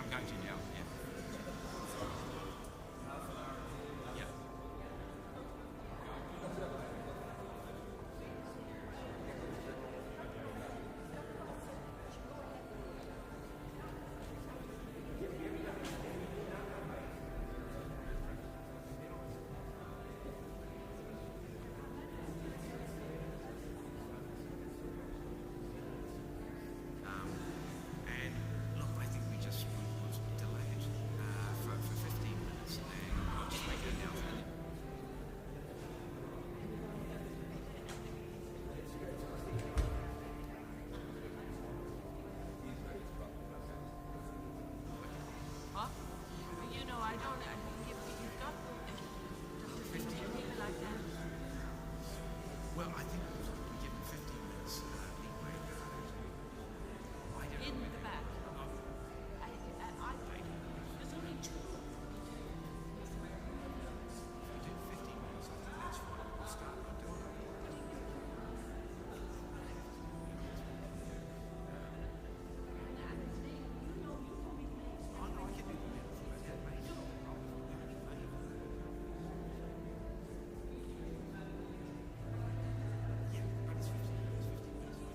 I'm going to now. Yeah. Yeah. And look, I think we just was delayed for 15 minutes, and I'll just make an announcement. Huh? You know, I don't. You've got. Do you really like that? Well, I think we give them 15 minutes leeway. I don't In know. the back. There's only two. If we do 15 minutes, I think that's fine. We'll start by doing it. Oh, no, I can do the minute before that, mate. Yeah, but it's 15 minutes, 15 minutes.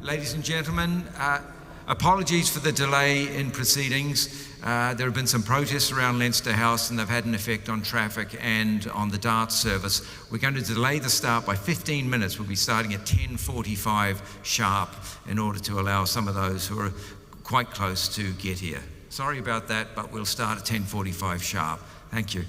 Ladies and gentlemen, apologies for the delay in proceedings. There have been some protests around Leinster House and they've had an effect on traffic and on the darts service. We're going to delay the start by 15 minutes. We'll be starting at 10:45 sharp in order to allow some of those who are quite close to get here. Sorry about that, but we'll start at 10:45 sharp. Thank you.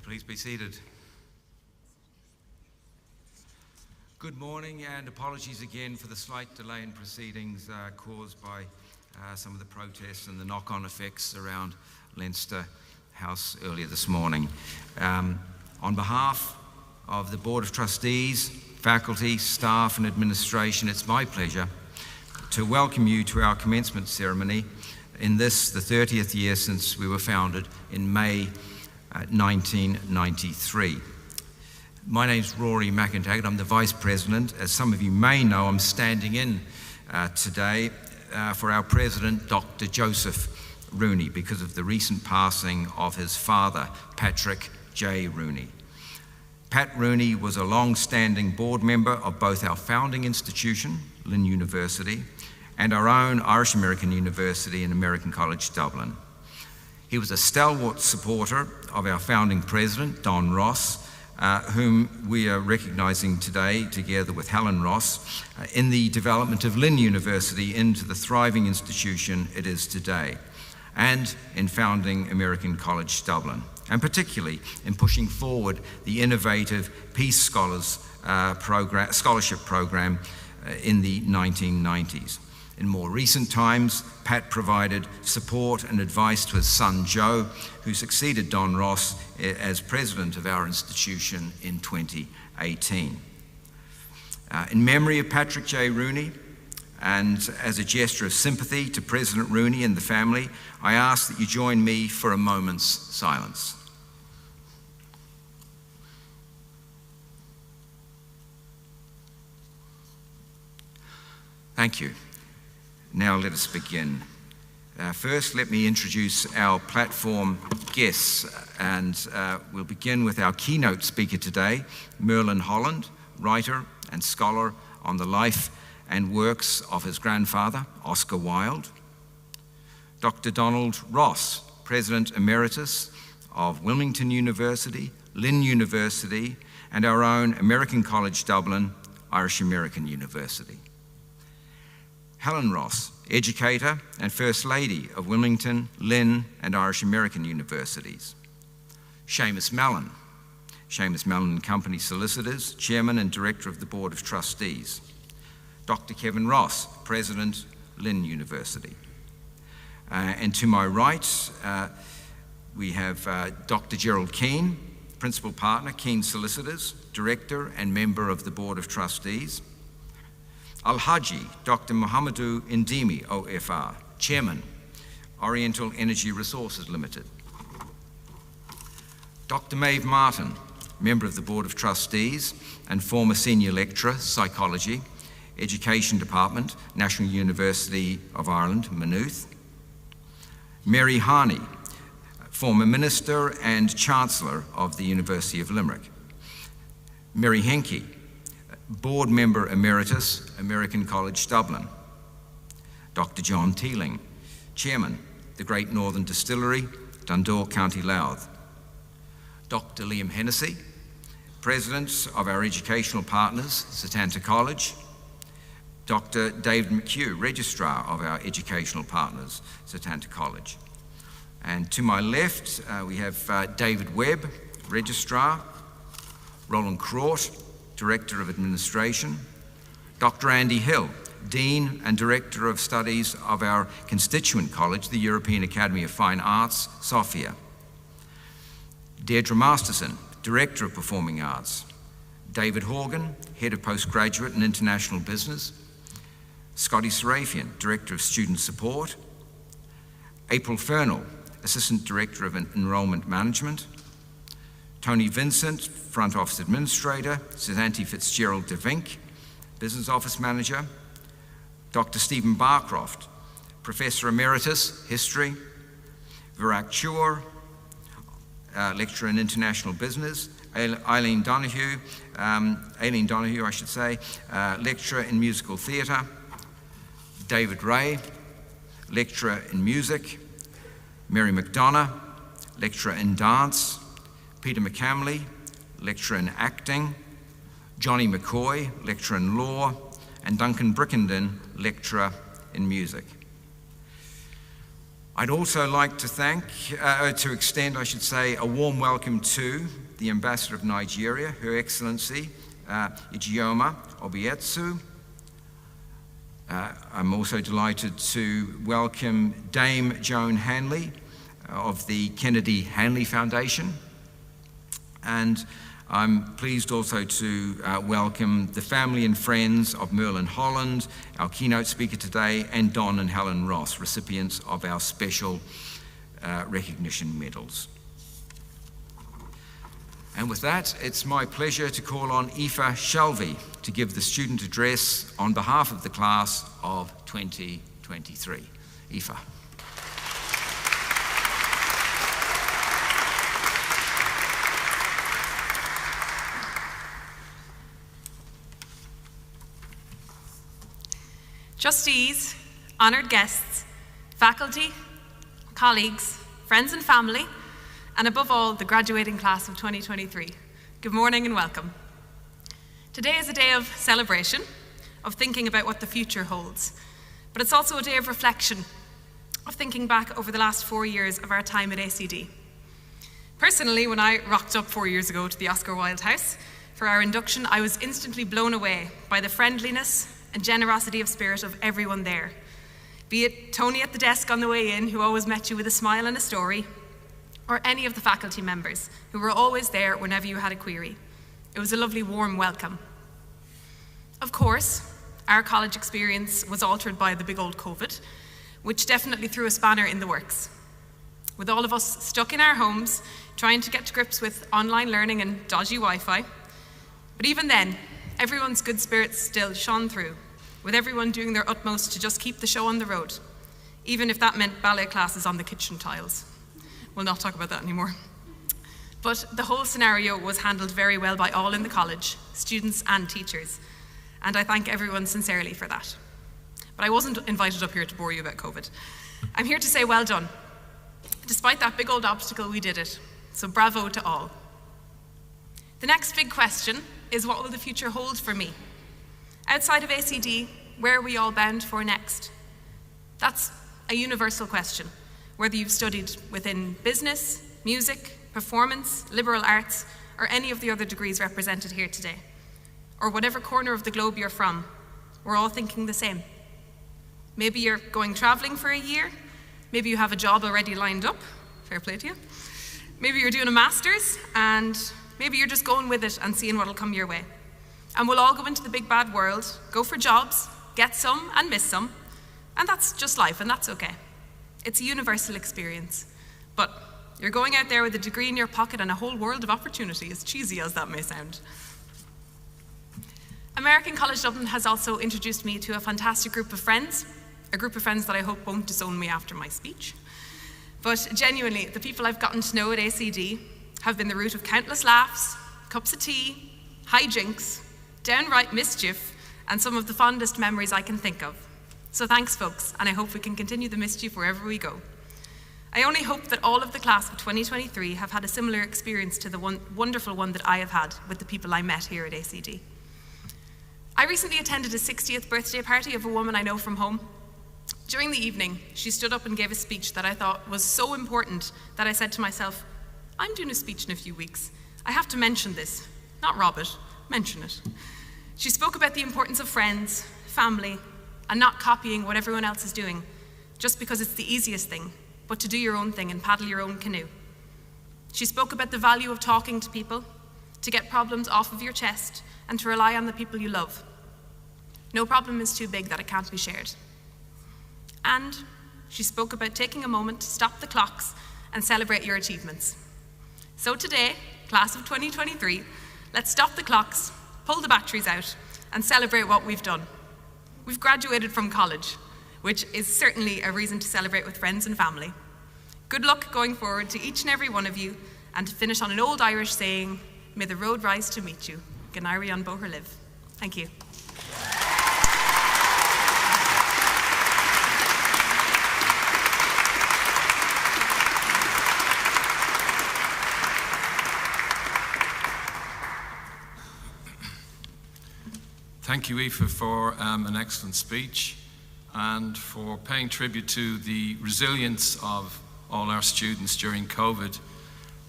Please be seated. Good morning, and apologies again for the slight delay in proceedings caused by some of the protests and the knock-on effects around Leinster House earlier this morning. On behalf of the Board of Trustees, faculty, staff and administration, it's my pleasure to welcome you to our commencement ceremony in this, the 30th year since we were founded in May 1993. My name's Rory McIntaggart. I'm the Vice President. As some of you may know, I'm standing in today for our President, Dr. Joseph Rooney, because of the recent passing of his father, Patrick J. Rooney. Pat Rooney was a long-standing board member of both our founding institution, Lynn University, and our own Irish American University and American College Dublin. He was a stalwart supporter of our founding president, Don Ross, whom we are recognising today, together with Helen Ross, in the development of Lynn University into the thriving institution it is today, and in founding American College Dublin, and particularly in pushing forward the innovative Peace Scholarship Program in the 1990s. In more recent times, Pat provided support and advice to his son Joe, who succeeded Don Ross as president of our institution in 2018. In memory of Patrick J. Rooney, and as a gesture of sympathy to President Rooney and the family, I ask that you join me for a moment's silence. Thank you. Now let us begin. First, let me introduce our platform guests, and we'll begin with our keynote speaker today, Merlin Holland, writer and scholar on the life and works of his grandfather, Oscar Wilde. Dr. Donald Ross, President Emeritus of Wilmington University, Lynn University, and our own American College Dublin, Irish American University. Helen Ross, educator and First Lady of Wilmington, Lynn, and Irish American Universities. Seamus Mellon, Seamus Mellon and Company Solicitors, Chairman and Director of the Board of Trustees. Dr. Kevin Ross, President, Lynn University. And to my right, we have Dr. Gerald Keane, Principal Partner, Keane Solicitors, Director and Member of the Board of Trustees. Al-Haji, Dr. Mohamedou Ndimi, OFR, Chairman, Oriental Energy Resources Limited. Dr. Maeve Martin, Member of the Board of Trustees and former Senior Lecturer, Psychology, Education Department, National University of Ireland, Maynooth. Mary Harney, former Minister and Chancellor of the University of Limerick. Mary Henke, Board Member Emeritus, American College Dublin. Dr. John Teeling, Chairman, the Great Northern Distillery, Dundalk, County Louth. Dr. Liam Hennessy, President of our educational partners, Setanta College. Dr. David McHugh, Registrar of our educational partners, Setanta College. And to my left, we have David Webb, Registrar. Roland Crort, Director of Administration. Dr. Andy Hill, Dean and Director of Studies of our constituent college, the European Academy of Fine Arts, Sofia. Deirdre Masterson, Director of Performing Arts. David Horgan, Head of Postgraduate and International Business. Scotty Serafian, Director of Student Support. April Fernell, Assistant Director of Enrollment Management. Tony Vincent, Front Office Administrator. Susanti Fitzgerald de Vink, Business Office Manager. Dr. Stephen Barcroft, Professor Emeritus, History. Virak Chur, Lecturer in International Business. Aileen Donoghue, Lecturer in Musical Theatre. David Ray, Lecturer in Music. Mary McDonough, Lecturer in Dance. Peter McCamley, Lecturer in Acting. Johnny McCoy, Lecturer in Law. And Duncan Brickenden, Lecturer in Music. I'd also like to extend, a warm welcome to the Ambassador of Nigeria, Her Excellency Ijeoma Obietsu. I'm also delighted to welcome Dame Joan Hanley of the Kennedy Hanley Foundation. And I'm pleased also to welcome the family and friends of Merlin Holland, our keynote speaker today, and Don and Helen Ross, recipients of our special recognition medals. And with that, it's my pleasure to call on Aoife Shelby to give the student address on behalf of the class of 2023. Aoife. Trustees, honoured guests, faculty, colleagues, friends and family, and above all, the graduating class of 2023. Good morning and welcome. Today is a day of celebration, of thinking about what the future holds, but it's also a day of reflection, of thinking back over the last 4 years of our time at ACD. Personally, when I rocked up 4 years ago to the Oscar Wilde House for our induction, I was instantly blown away by the friendliness and generosity of spirit of everyone there. Be it Tony at the desk on the way in, who always met you with a smile and a story, or any of the faculty members who were always there whenever you had a query. It was a lovely, warm welcome. Of course, our college experience was altered by the big old COVID, which definitely threw a spanner in the works. With all of us stuck in our homes, trying to get to grips with online learning and dodgy Wi-Fi. But even then, everyone's good spirits still shone through, with everyone doing their utmost to just keep the show on the road, even if that meant ballet classes on the kitchen tiles. We'll not talk about that anymore. But the whole scenario was handled very well by all in the college, students and teachers, and I thank everyone sincerely for that. But I wasn't invited up here to bore you about COVID. I'm here to say well done. Despite that big old obstacle, we did it, so bravo to all. The next big question is, what will the future hold for me? Outside of ACD, where are we all bound for next? That's a universal question, whether you've studied within business, music, performance, liberal arts, or any of the other degrees represented here today, or whatever corner of the globe you're from, we're all thinking the same. Maybe you're going traveling for a year, maybe you have a job already lined up, fair play to you. Maybe you're doing a master's, and maybe you're just going with it and seeing what'll come your way. And we'll all go into the big bad world, go for jobs, get some and miss some, and that's just life, and that's okay. It's a universal experience, but you're going out there with a degree in your pocket and a whole world of opportunity, as cheesy as that may sound. American College Dublin has also introduced me to a fantastic group of friends, a group of friends that I hope won't disown me after my speech. But genuinely, the people I've gotten to know at ACD have been the root of countless laughs, cups of tea, hijinks, downright mischief, and some of the fondest memories I can think of. So thanks, folks, and I hope we can continue the mischief wherever we go. I only hope that all of the class of 2023 have had a similar experience to the wonderful one that I have had with the people I met here at ACD. I recently attended a 60th birthday party of a woman I know from home. During the evening, she stood up and gave a speech that I thought was so important that I said to myself, I'm doing a speech in a few weeks. I have to mention this, not rob it, mention it. She spoke about the importance of friends, family, and not copying what everyone else is doing, just because it's the easiest thing, but to do your own thing and paddle your own canoe. She spoke about the value of talking to people, to get problems off of your chest, and to rely on the people you love. No problem is too big that it can't be shared. And she spoke about taking a moment to stop the clocks and celebrate your achievements. So today, class of 2023, let's stop the clocks, pull the batteries out, and celebrate what we've done. We've graduated from college, which is certainly a reason to celebrate with friends and family. Good luck going forward to each and every one of you, and to finish on an old Irish saying, may the road rise to meet you. Ganari on Boher live. Thank you. Thank you, Aoife, for an excellent speech. and for paying tribute to the resilience of all our students during COVID.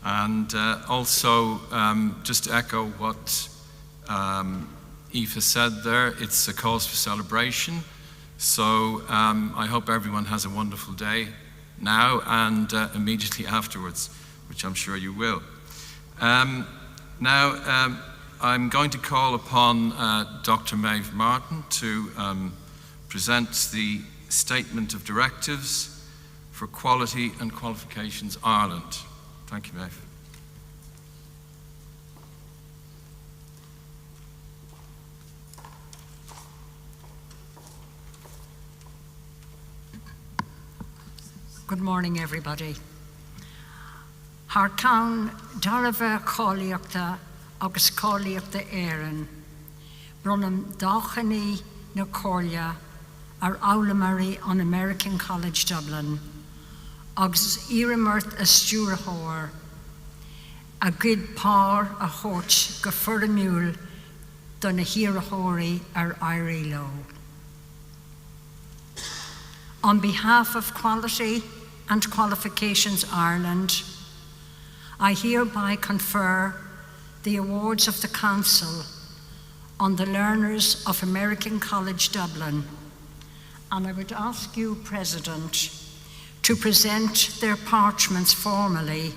And also, just to echo what Aoife said there, it's a cause for celebration. So I hope everyone has a wonderful day now and immediately afterwards, which I'm sure you will. Now, I'm going to call upon Dr. Maeve Martin to present the Statement of Directives for Quality and Qualifications Ireland. Thank you, Maeve. Good morning, everybody. Hartán Darabha Cáiliachta agus Cáiliachta Éireann, Brunam Dáchaní na Cóirle ar Aulamari an American College Dublin, agus Iramert a Stúrthóir, a good pár a chót go furamiúil don na Hiarachóirí ar Éirí Low. On behalf of Quality and Qualifications Ireland, I hereby confer the awards of the Council on the learners of American College Dublin, and I would ask you, President, to present their parchments formally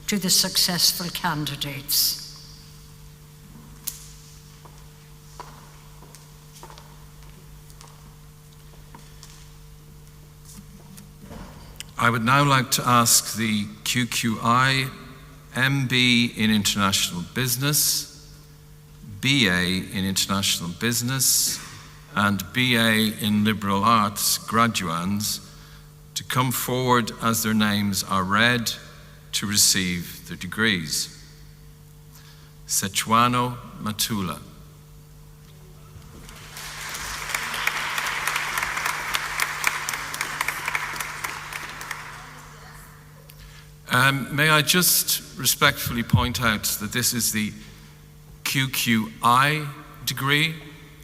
to the successful candidates. I would now like to ask the QQI MB in International Business, BA in International Business, and BA in Liberal Arts graduands to come forward as their names are read to receive their degrees. Sechuano Matula. May I just respectfully point out that this is the QQI degree,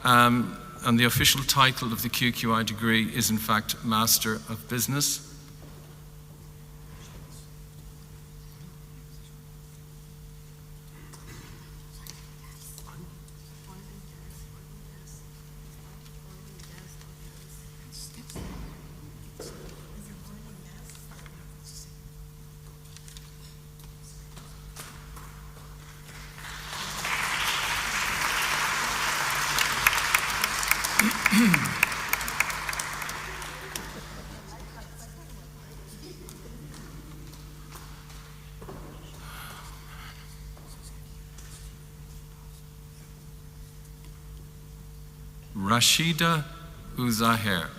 and the official title of the QQI degree is in fact Master of Business. Rashida Uzaher.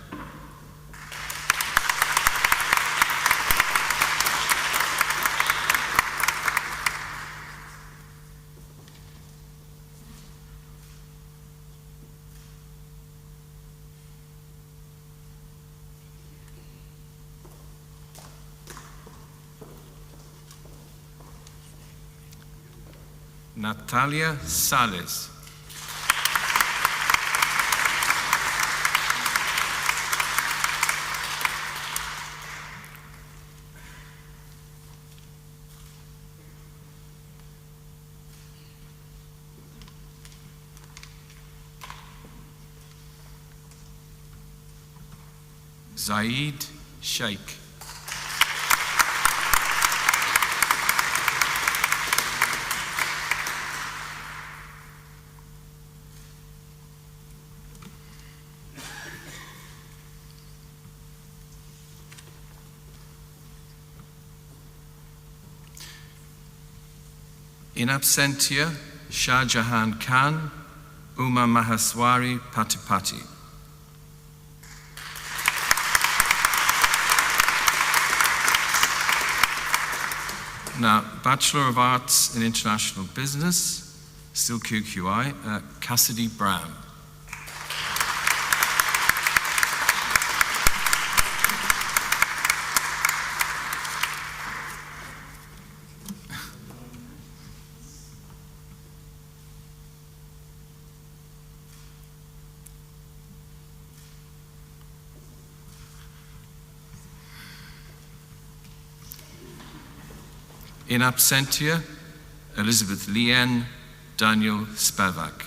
Natalia Sales. Zaid Sheikh. In absentia, Shah Jahan Khan, Uma Mahaswari Patipati. Now, Bachelor of Arts in International Business, still QQI, Cassidy Brown. In absentia, Elizabeth Lien, Daniel Spevak.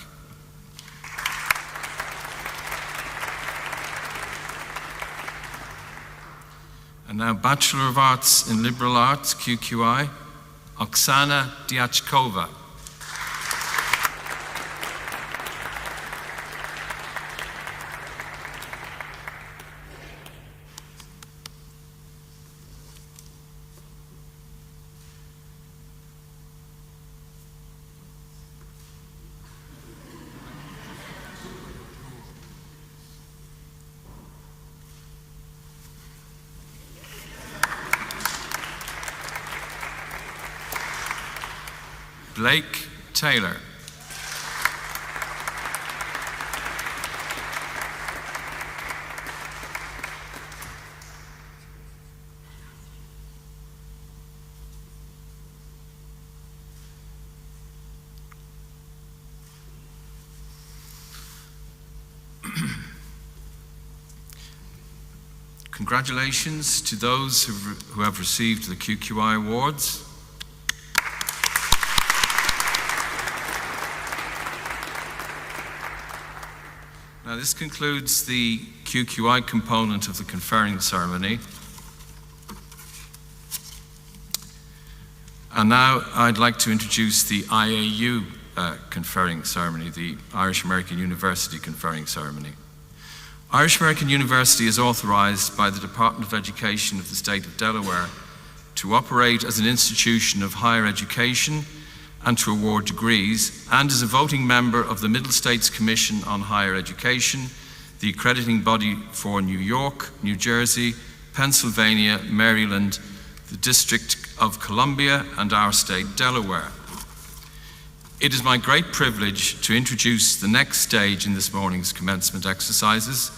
And now Bachelor of Arts in Liberal Arts, QQI, Oksana Diachkova. Blake Taylor. Congratulations to those who have received the QQI awards. Now, this concludes the QQI component of the conferring ceremony. And now I'd like to introduce the IAU conferring ceremony, the Irish American University conferring ceremony. Irish American University is authorized by the Department of Education of the State of Delaware to operate as an institution of higher education and to award degrees, and is a voting member of the Middle States Commission on Higher Education, the accrediting body for New York, New Jersey, Pennsylvania, Maryland, the District of Columbia, and our state, Delaware. It is my great privilege to introduce the next stage in this morning's commencement exercises,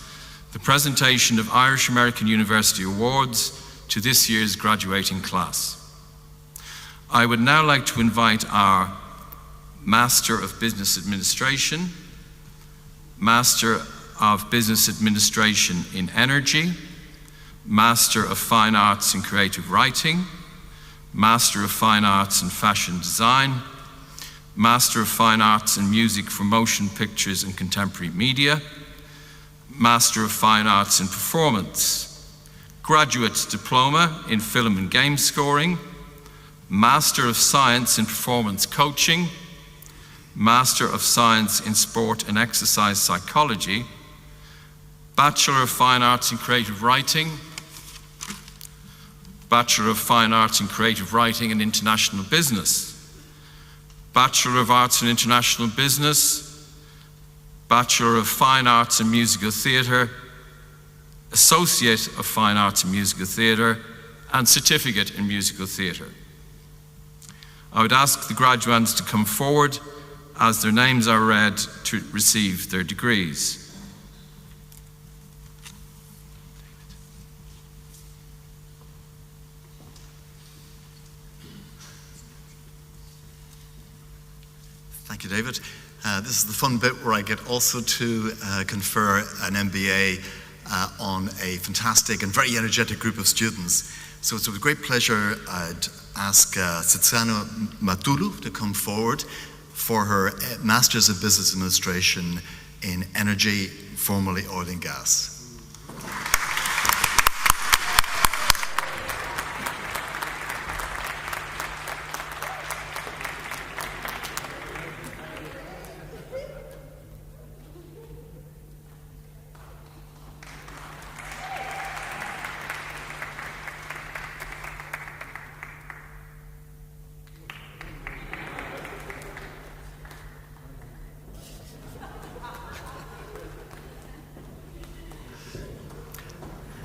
the presentation of Irish American University Awards to this year's graduating class. I would now like to invite our Master of Business Administration, Master of Business Administration in Energy, Master of Fine Arts in Creative Writing, Master of Fine Arts in Fashion Design, Master of Fine Arts in Music for Motion Pictures and Contemporary Media, Master of Fine Arts in Performance, Graduate Diploma in Film and Game Scoring, Master of Science in Performance Coaching, Master of Science in Sport and Exercise Psychology, Bachelor of Fine Arts in Creative Writing, Bachelor of Fine Arts in Creative Writing and International Business, Bachelor of Arts in International Business, Bachelor of Fine Arts in Musical Theatre, Associate of Fine Arts in Musical Theatre, and Certificate in Musical Theatre. I would ask the graduands to come forward as their names are read to receive their degrees. Thank you, David. This is the fun bit where I get also to confer an MBA on a fantastic and very energetic group of students. So it's with great pleasure I'd ask Tsetsana Matulu to come forward for her Masters of Business Administration in Energy, formerly Oil and Gas.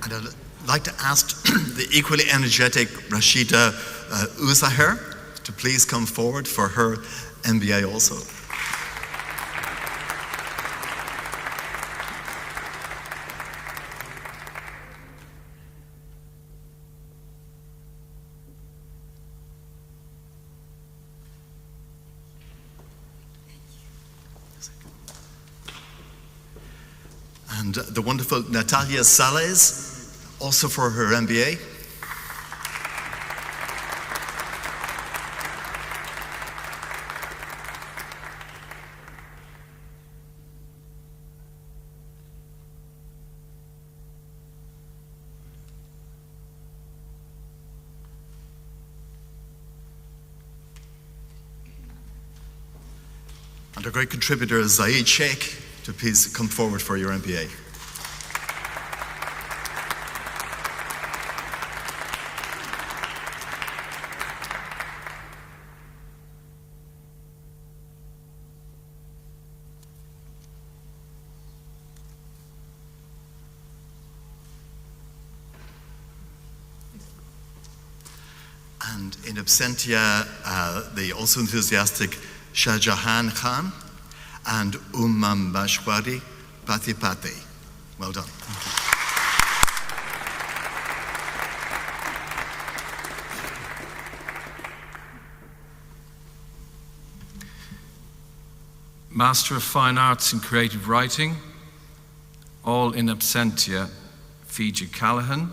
And I'd like to ask the equally energetic Rashida Uzaher to please come forward for her MBA also. And the wonderful Natalia Sales, also for her MBA. And our great contributor is Zaid Sheikh, to please come forward for your MBA. And in absentia, the also enthusiastic Shahjahan Khan and Bashwari Patipati. Well done. Master of Fine Arts in Creative Writing, all in absentia, Fiji Callahan,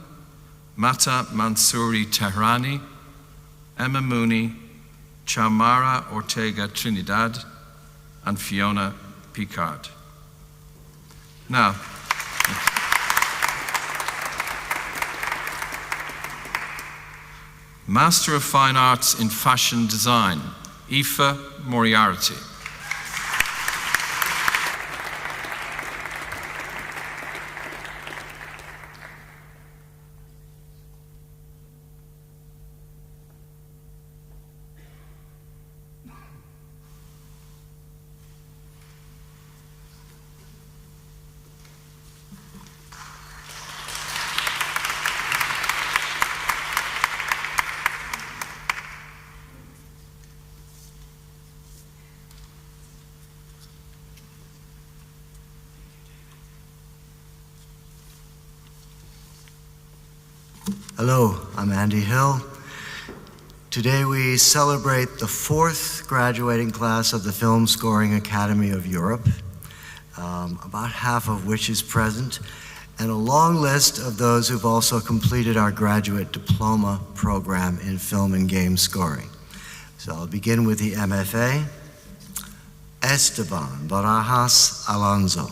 Mata Mansouri Tehrani, Emma Mooney, Chamara Ortega Trinidad, and Fiona Picard. Now, Master of Fine Arts in Fashion Design, Aoife Moriarty. Hello, I'm Andy Hill. Today we celebrate the 4th graduating class of the Film Scoring Academy of Europe, about half of which is present, and a long list of those who've also completed our graduate diploma program in film and game scoring. So I'll begin with the MFA. Esteban Barajas Alonso.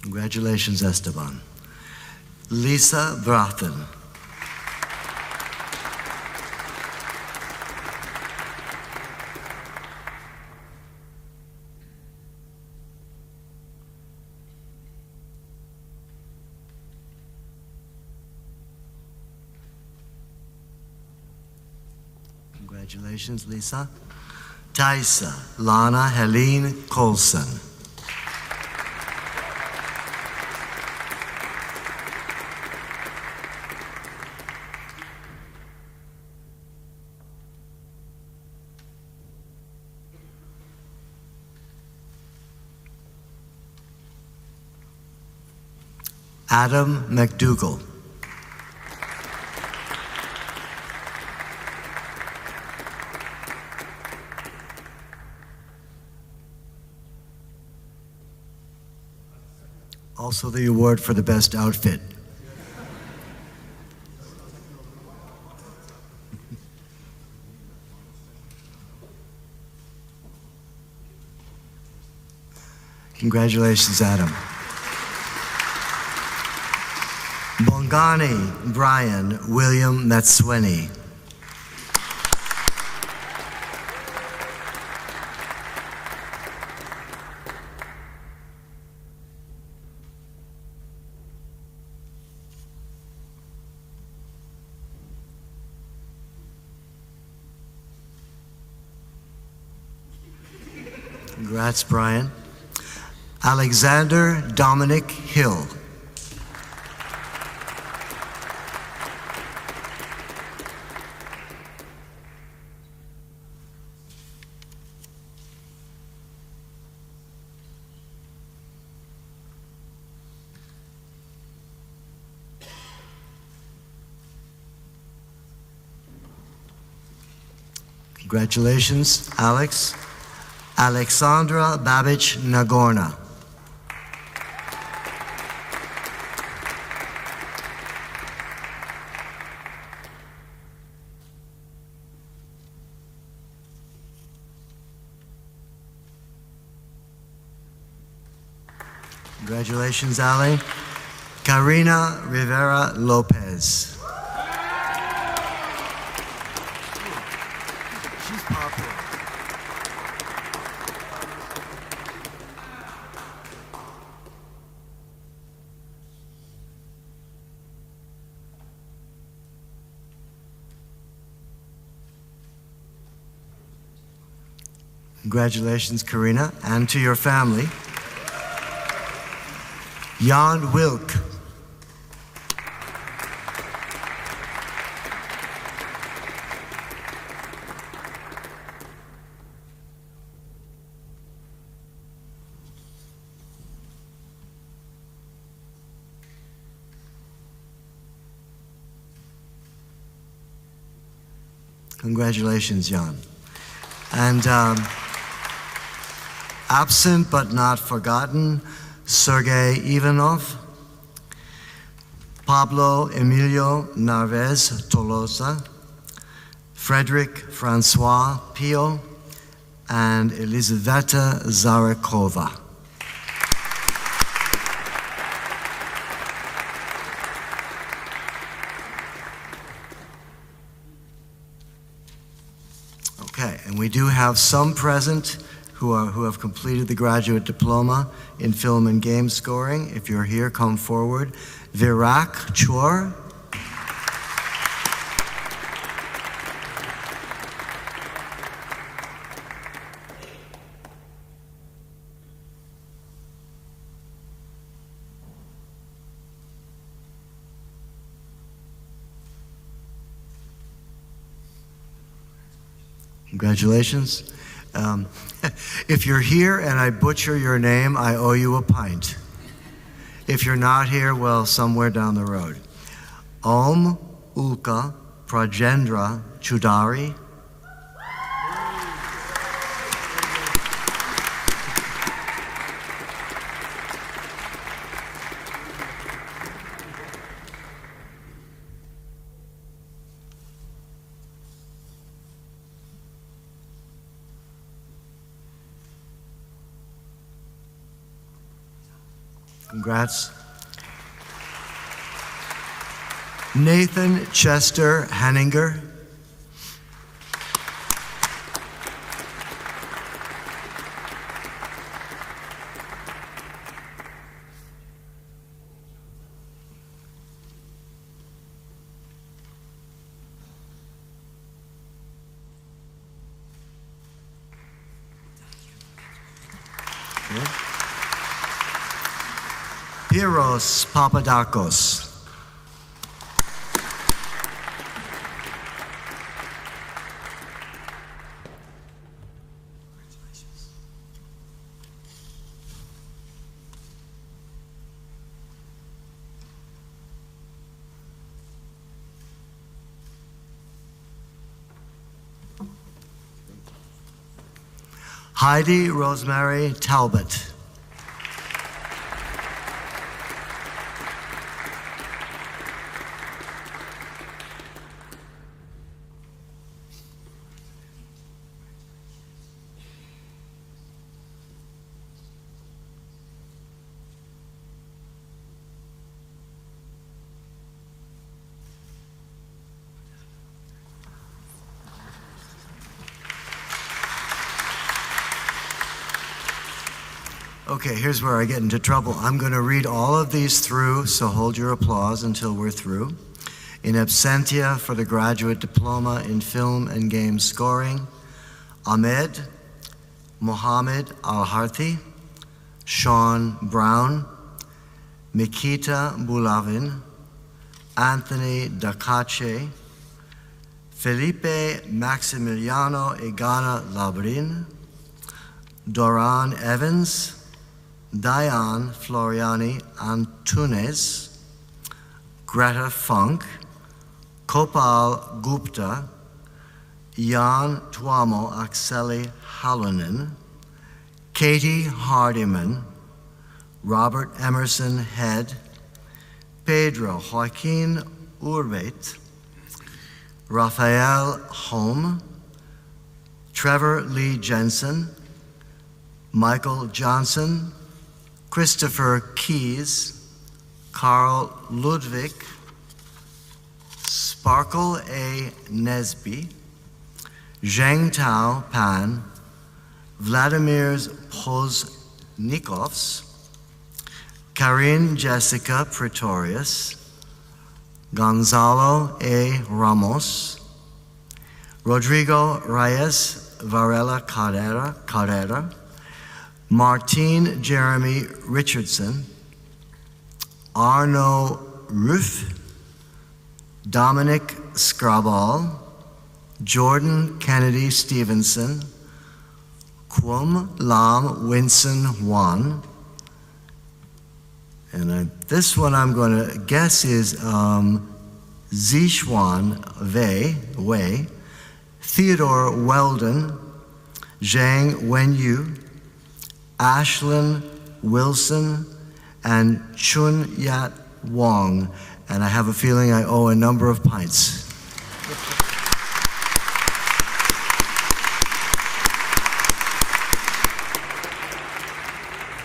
Congratulations, Esteban. Lisa Brathen. Congratulations, Lisa. Taisa Lana Helene Colson. Adam McDougall. Also the award for the best outfit. Congratulations, Adam. Bongani Brian William Metsweni. Congrats, Brian. Alexander Dominic Hill. Congratulations, Alex. Alexandra Babich Nagorna. Congratulations, Ali. Karina Rivera Lopez. She's popular. Congratulations, Karina, and to your family. Jan Wilk. Congratulations, Jan. And absent but not forgotten, Sergei Ivanov, Pablo Emilio Narvez Tolosa, Frederick Francois Pio, and Elizaveta Zarakova. Okay, and we do have some present who have completed the graduate diploma in film and game scoring. If you're here, come forward. Virak Chor. Congratulations. If you're here and I butcher your name, I owe you a pint. If you're not here, well, somewhere down the road. Om Ulka Prajendra Chudari. Congrats. Nathan Chester Hanninger. Piros Papadakos. Heidi Rosemary Talbot. Okay, here's where I get into trouble. I'm going to read all of these through, so hold your applause until we're through. In absentia for the graduate diploma in film and game scoring, Ahmed Mohammed Al-Harthi, Sean Brown, Mikita Bulavin, Anthony Dacace, Felipe Maximiliano Egana Labrin, Doran Evans, Diane Floriani Antunes, Greta Funk, Kopal Gupta, Jan Tuomo Akseli Halonen, Katie Hardiman, Robert Emerson Head, Pedro Joaquin Urbate, Raphael Holm, Trevor Lee Jensen, Michael Johnson, Christopher Keys, Carl Ludwig, Sparkle A. Nesby, Zheng Tao Pan, Vladimir Poznikovs, Karin Jessica Pretorius, Gonzalo A. Ramos, Rodrigo Reyes Varela Carrera, Martine Jeremy Richardson, Arno Ruff, Dominic Scrabal, Jordan Kennedy Stevenson, Kwum Lam Winson Wan, and this one I'm going to guess is Zixuan Wei, Theodore Weldon, Zhang Wenyu, Ashlyn Wilson, and Chun Yat Wong. And I have a feeling I owe a number of pints.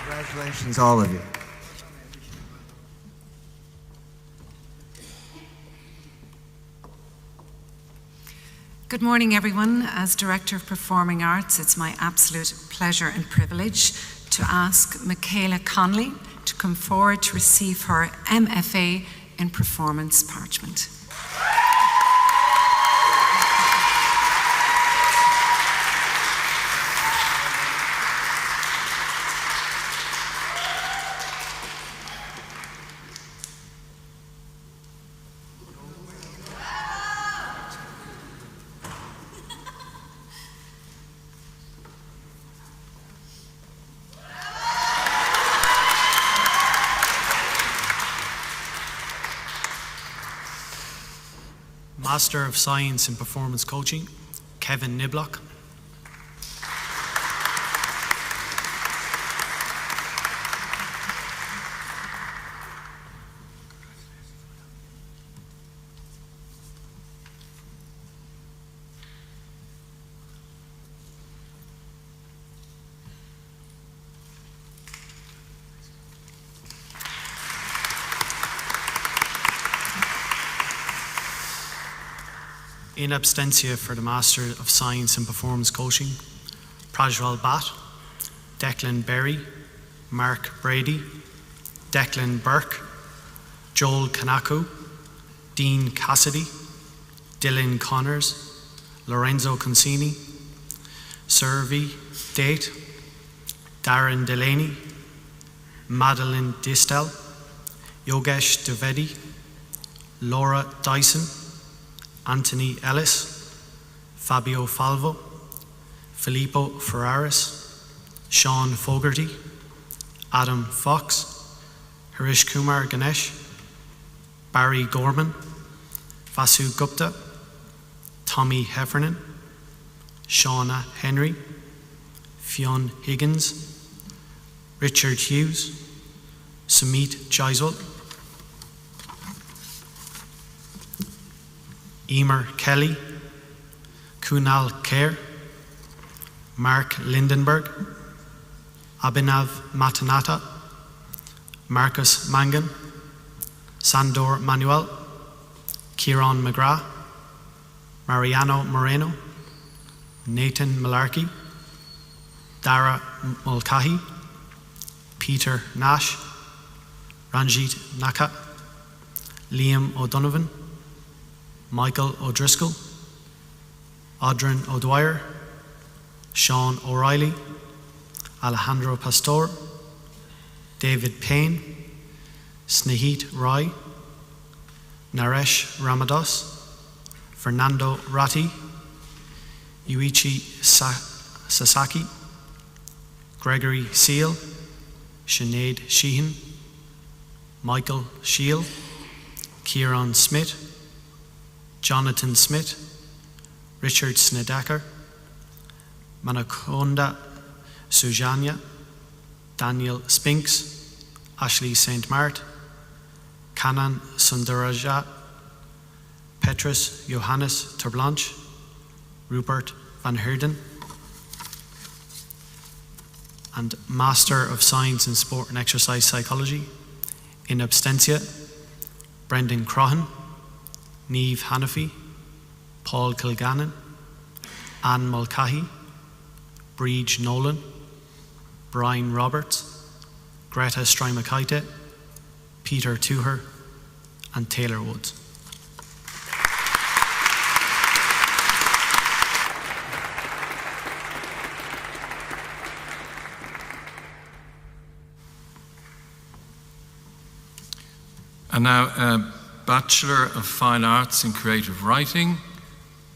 Congratulations, all of you. Good morning, everyone. As Director of Performing Arts, it's my absolute pleasure and privilege to ask Michaela Connolly to come forward to receive her MFA in Performance Parchment. Master of Science in Performance Coaching, Kevin Niblock. In absentia for the Master of Science in Performance Coaching, Prajwal Bhatt, Declan Berry, Mark Brady, Declan Burke, Joel Kanaku, Dean Cassidy, Dylan Connors, Lorenzo Consini, Survey Date, Darren Delaney, Madeline Distel, Yogesh Dwivedi, Laura Dyson, Anthony Ellis, Fabio Falvo, Filippo Ferraris, Sean Fogarty, Adam Fox, Harish Kumar Ganesh, Barry Gorman, Vasu Gupta, Tommy Heffernan, Shauna Henry, Fionn Higgins, Richard Hughes, Sumit Jaiswal, Emer Kelly, Kunal Kher, Mark Lindenberg, Abhinav Matanata, Marcus Mangan, Sandor Manuel, Kieran McGrath, Mariano Moreno, Nathan Malarkey, Dara Mulcahy, Peter Nash, Ranjit Naka, Liam O'Donovan, Michael O'Driscoll, Audrin O'Dwyer, Sean O'Reilly, Alejandro Pastor, David Payne, Snehit Rai, Naresh Ramadas, Fernando Ratti, Yuichi Sasaki, Gregory Seal, Sinead Sheehan, Michael Shield, Kieran Smith, Jonathan Smith, Richard Snedeker, Manakonda Sujanya, Daniel Spinks, Ashley St. Mart, Kanan Sundaraja, Petrus Johannes Terblanche, Rupert Van Heerden, and Master of Science in Sport and Exercise Psychology. In absentia, Brendan Crohan, Niamh Hanafi, Paul Kilgannon, Anne Mulcahy, Breege Nolan, Brian Roberts, Greta Strymakaite, Peter Tuher, and Taylor Woods. And now, a Bachelor of Fine Arts in Creative Writing,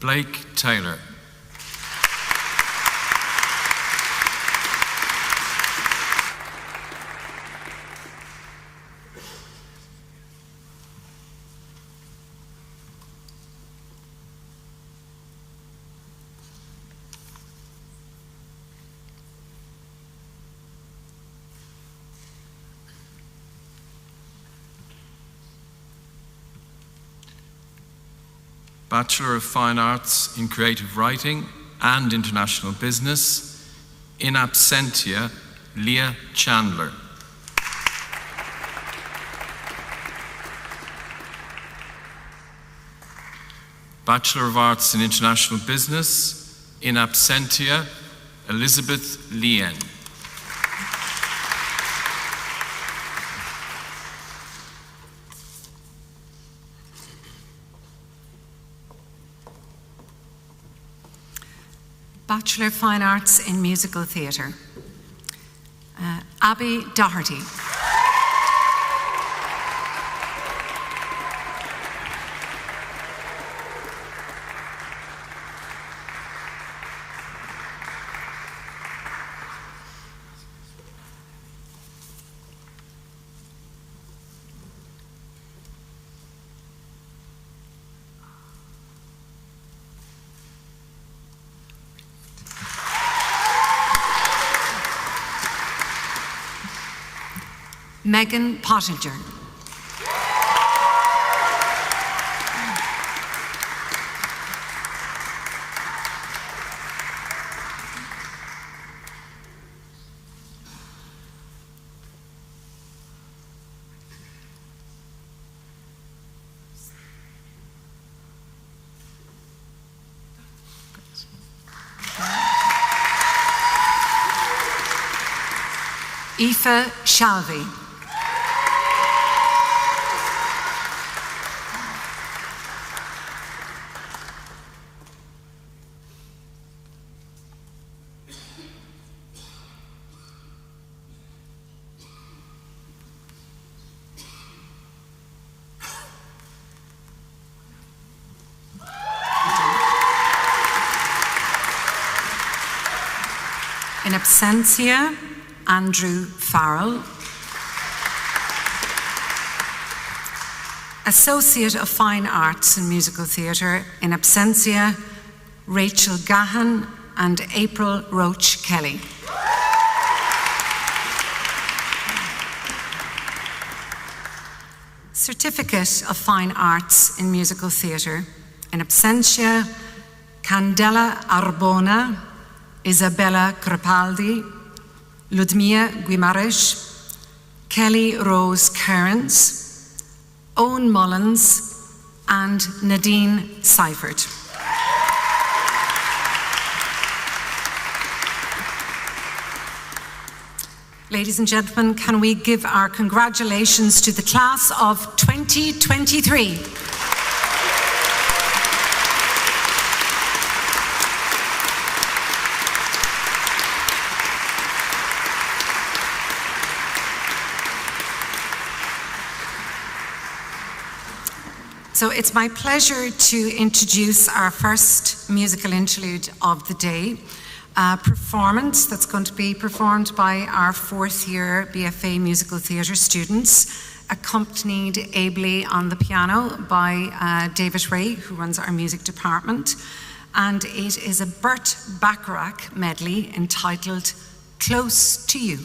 Blake Taylor. Bachelor of Fine Arts in Creative Writing and International Business, in absentia, Leah Chandler. Bachelor of Arts in International Business, in absentia, Elizabeth Lien. Bachelor of Fine Arts in Musical Theatre, Abby Doherty. Megan Pottinger. Aoife Shalvey. In absentia, Andrew Farrell. Associate of Fine Arts in Musical Theatre, in absentia, Rachel Gahan and April Roach Kelly. Certificate of Fine Arts in Musical Theatre, in absentia, Candela Arbona, Isabella Crepaldi, Ludmilla Guimaraes, Kelly Rose Kearns, Owen Mullins, and Nadine Seifert. Ladies and gentlemen, can we give our congratulations to the class of 2023. So it's my pleasure to introduce our first musical interlude of the day, a performance that's going to be performed by our fourth year BFA Musical Theatre students, accompanied ably on the piano by David Ray, who runs our music department. And it is a Burt Bacharach medley entitled Close to You.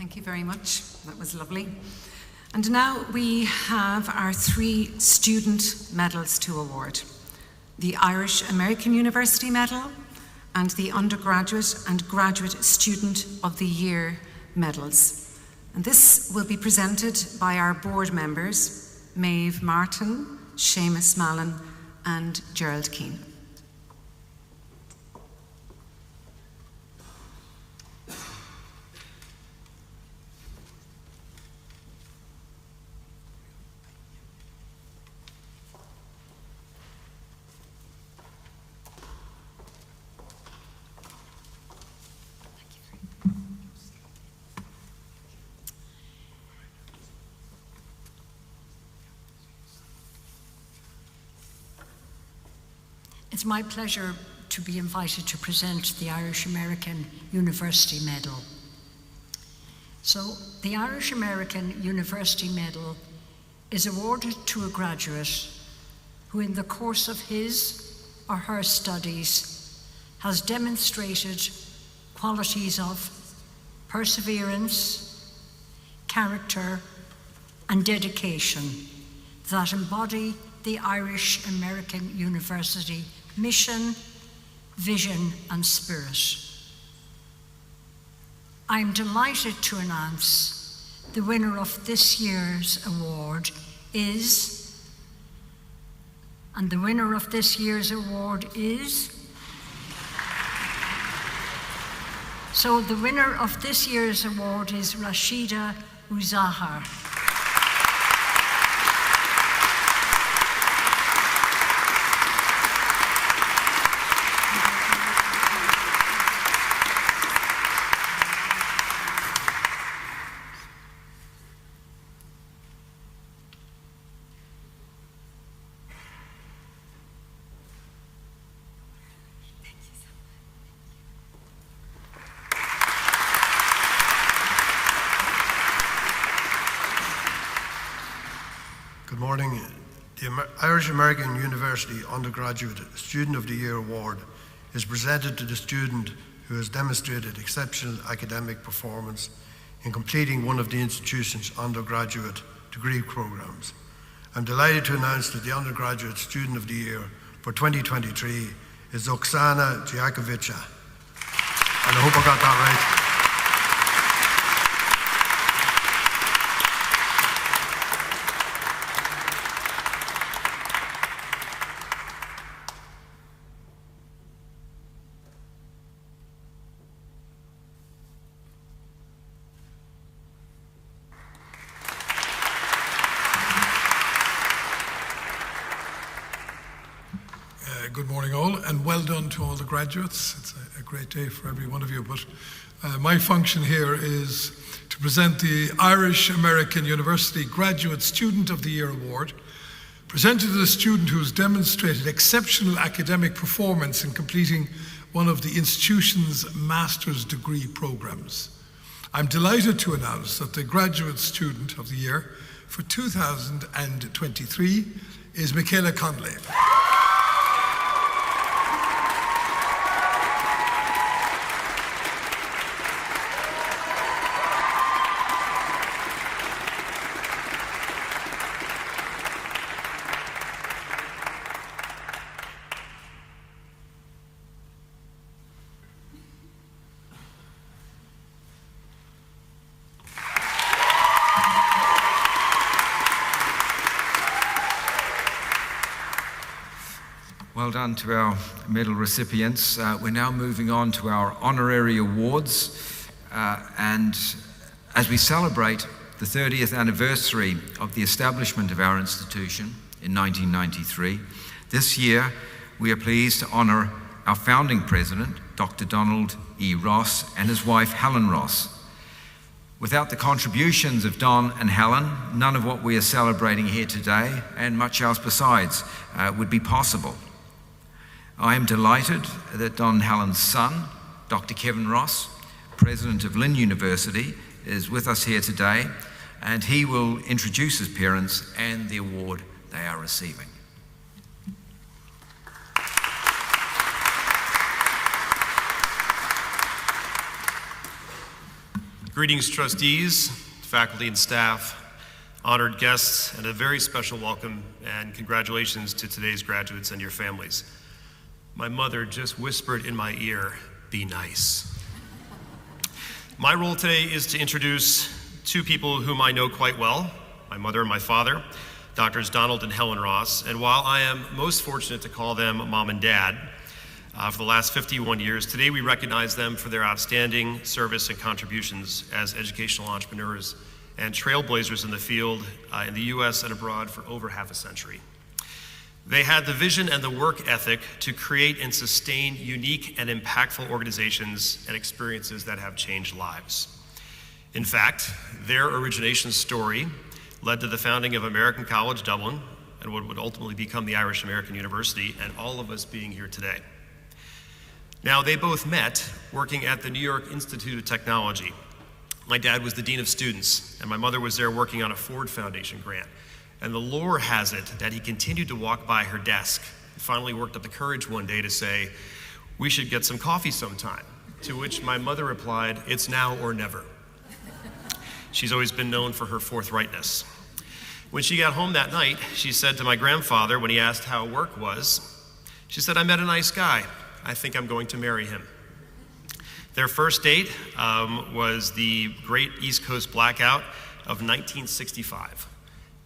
Thank you very much. That was lovely. And now we have our 3 student medals to award. The Irish American University Medal and the Undergraduate and Graduate Student of the Year medals. And this will be presented by our board members, Maeve Martin, Seamus Mallon and Gerald Keane. It's my pleasure to be invited to present the Irish American University Medal. So, the Irish American University Medal is awarded to a graduate who, in the course of his or her studies, has demonstrated qualities of perseverance, character, and dedication that embody the Irish American University mission, vision, and spirit. I'm delighted to announce the winner of this year's award is, and the winner of this year's award is, so the winner of this year's award is Rashida Uzahar. Good morning. The Irish American University Undergraduate Student of the Year Award is presented to the student who has demonstrated exceptional academic performance in completing one of the institution's undergraduate degree programs. I'm delighted to announce that the Undergraduate Student of the Year for 2023 is Oksana Giakovica. And I hope I got that right. Good morning all, and well done to all the graduates. It's a great day for every one of you, but my function here is to present the Irish American University Graduate Student of the Year Award, presented to the student who has demonstrated exceptional academic performance in completing one of the institution's master's degree programs. I'm delighted to announce that the Graduate Student of the Year for 2023 is Michaela Conley. Well done to our medal recipients. We're now moving on to our honorary awards. And as we celebrate the 30th anniversary of the establishment of our institution in 1993, this year we are pleased to honor our founding president, Dr. Donald E. Ross, and his wife, Helen Ross. Without the contributions of Don and Helen, none of what we are celebrating here today, and much else besides, would be possible. I am delighted that Don and Helen's son, Dr. Kevin Ross, president of Lynn University, is with us here today, and he will introduce his parents and the award they are receiving. Greetings, trustees, faculty and staff, honored guests, and a very special welcome and congratulations to today's graduates and your families. My mother just whispered in my ear, "Be nice." My role today is to introduce two people whom I know quite well, my mother and my father, Doctors Donald and Helen Ross, and while I am most fortunate to call them Mom and Dad, for the last 51 years, today we recognize them for their outstanding service and contributions as educational entrepreneurs and trailblazers in the field in the US and abroad for over half a century. They had the vision and the work ethic to create and sustain unique and impactful organizations and experiences that have changed lives. In fact, their origination story led to the founding of American College Dublin and what would ultimately become the Irish American University, and all of us being here today. Now, they both met working at the New York Institute of Technology. My dad was the Dean of Students, and my mother was there working on a Ford Foundation grant. And the lore has it that he continued to walk by her desk and finally worked up the courage one day to say, "We should get some coffee sometime." To which my mother replied, "It's now or never." She's always been known for her forthrightness. When she got home that night, she said to my grandfather, when he asked how work was, she said, "I met a nice guy. I think I'm going to marry him." Their first date was the great East Coast blackout of 1965.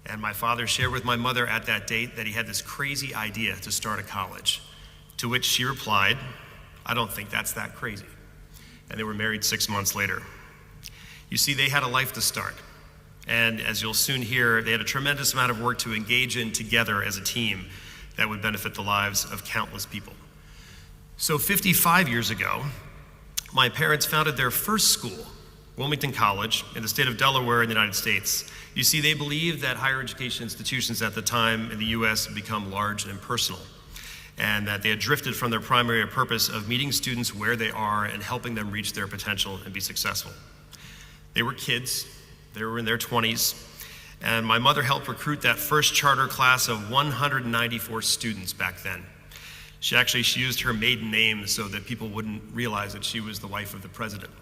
And my father shared with my mother at that date that he had this crazy idea to start a college, to which she replied, "I don't think that's that crazy." And they were married 6 months later. You see, they had a life to start. And as you'll soon hear, they had a tremendous amount of work to engage in together as a team that would benefit the lives of countless people. So 55 years ago, my parents founded their first school, Wilmington College, in the state of Delaware in the United States. You see, they believed that higher education institutions at the time in the US had become large and impersonal, and that they had drifted from their primary purpose of meeting students where they are and helping them reach their potential and be successful. They were kids, they were in their 20s, and my mother helped recruit that first charter class of 194 students back then. She used her maiden name so that people wouldn't realize that she was the wife of the president.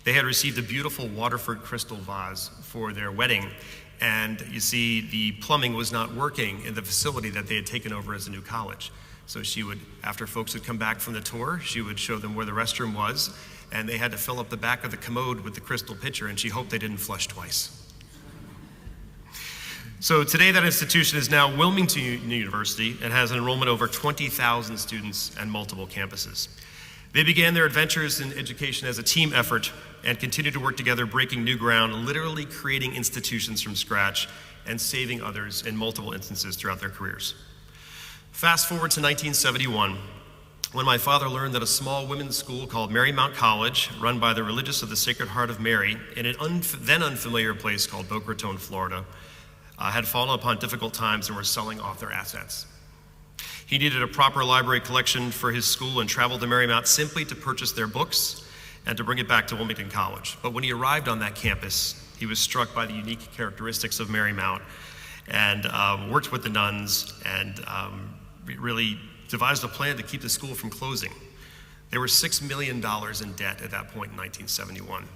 They had received a beautiful Waterford crystal vase for their wedding, and you see, the plumbing was not working in the facility that they had taken over as a new college. So she would, after folks would come back from the tour, she would show them where the restroom was, and they had to fill up the back of the commode with the crystal pitcher, and she hoped they didn't flush twice. So today that institution is now Wilmington University and has an enrollment of over 20,000 students and multiple campuses. They began their adventures in education as a team effort and continue to work together, breaking new ground, literally creating institutions from scratch and saving others in multiple instances throughout their careers. Fast forward to 1971, when my father learned that a small women's school called Marymount College, run by the Religious of the Sacred Heart of Mary in an then unfamiliar place called Boca Raton, Florida, had fallen upon difficult times and were selling off their assets. He needed a proper library collection for his school and traveled to Marymount simply to purchase their books and to bring it back to Wilmington College. But when he arrived on that campus, he was struck by the unique characteristics of Marymount and worked with the nuns and really devised a plan to keep the school from closing. They were $6 million in debt at that point in 1971.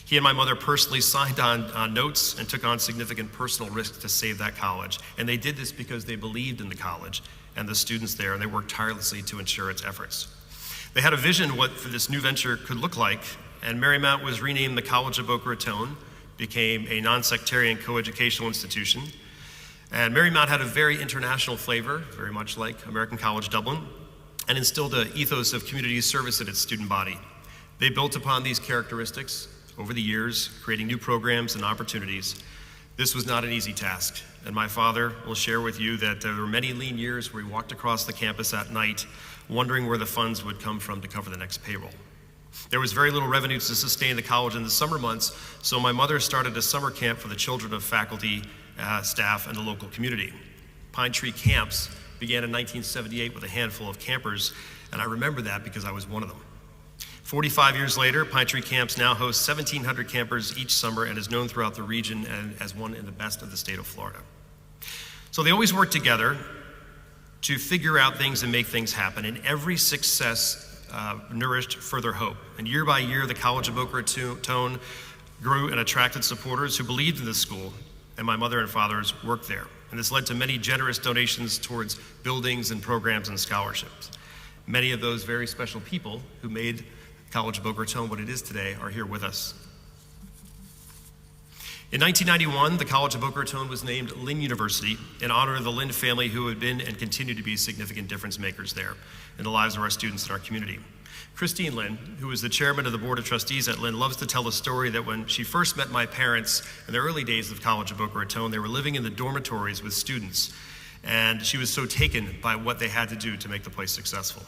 He and my mother personally signed on notes and took on significant personal risks to save that college. And they did this because they believed in the college and the students there, and they worked tirelessly to ensure its efforts. They had a vision what for this new venture could look like, and Marymount was renamed the College of Boca Raton, became a non-sectarian coeducational institution. And Marymount had a very international flavor, very much like American College Dublin, and instilled an ethos of community service in its student body. They built upon these characteristics over the years, creating new programs and opportunities. This was not an easy task, and my father will share with you that there were many lean years where he walked across the campus at night, wondering where the funds would come from to cover the next payroll. There was very little revenue to sustain the college in the summer months, so my mother started a summer camp for the children of faculty, staff, and the local community. Pine Tree Camps began in 1978 with a handful of campers, and I remember that because I was one of them. 45 years later, Pine Tree Camps now hosts 1,700 campers each summer and is known throughout the region and as one of the best of the state of Florida. So they always work together to figure out things and make things happen, and every success nourished further hope. And year by year, the College of Boca Raton grew and attracted supporters who believed in the school, and my mother and father's worked there. And this led to many generous donations towards buildings and programs and scholarships. Many of those very special people who made College of Boca Raton what it is today are here with us. In 1991, the College of Boca Raton was named Lynn University in honor of the Lynn family who had been and continue to be significant difference makers there in the lives of our students and our community. Christine Lynn, who is the chairman of the Board of Trustees at Lynn, loves to tell the story that when she first met my parents in the early days of College of Boca Raton, they were living in the dormitories with students, and she was so taken by what they had to do to make the place successful.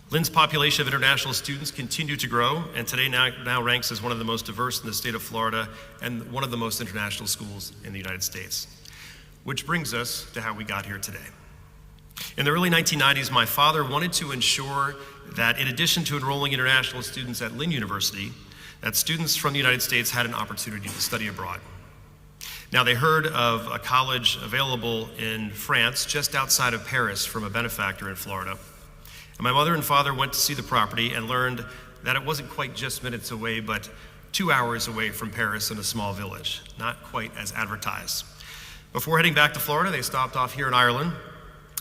Lynn's population of international students continued to grow, and today now ranks as one of the most diverse in the state of Florida and one of the most international schools in the United States. Which brings us to how we got here today. In the early 1990s, my father wanted to ensure that in addition to enrolling international students at Lynn University, that students from the United States had an opportunity to study abroad. Now, they heard of a college available in France, just outside of Paris, from a benefactor in Florida. And my mother and father went to see the property and learned that it wasn't quite just minutes away, but 2 hours away from Paris in a small village, not quite as advertised. Before heading back to Florida, they stopped off here in Ireland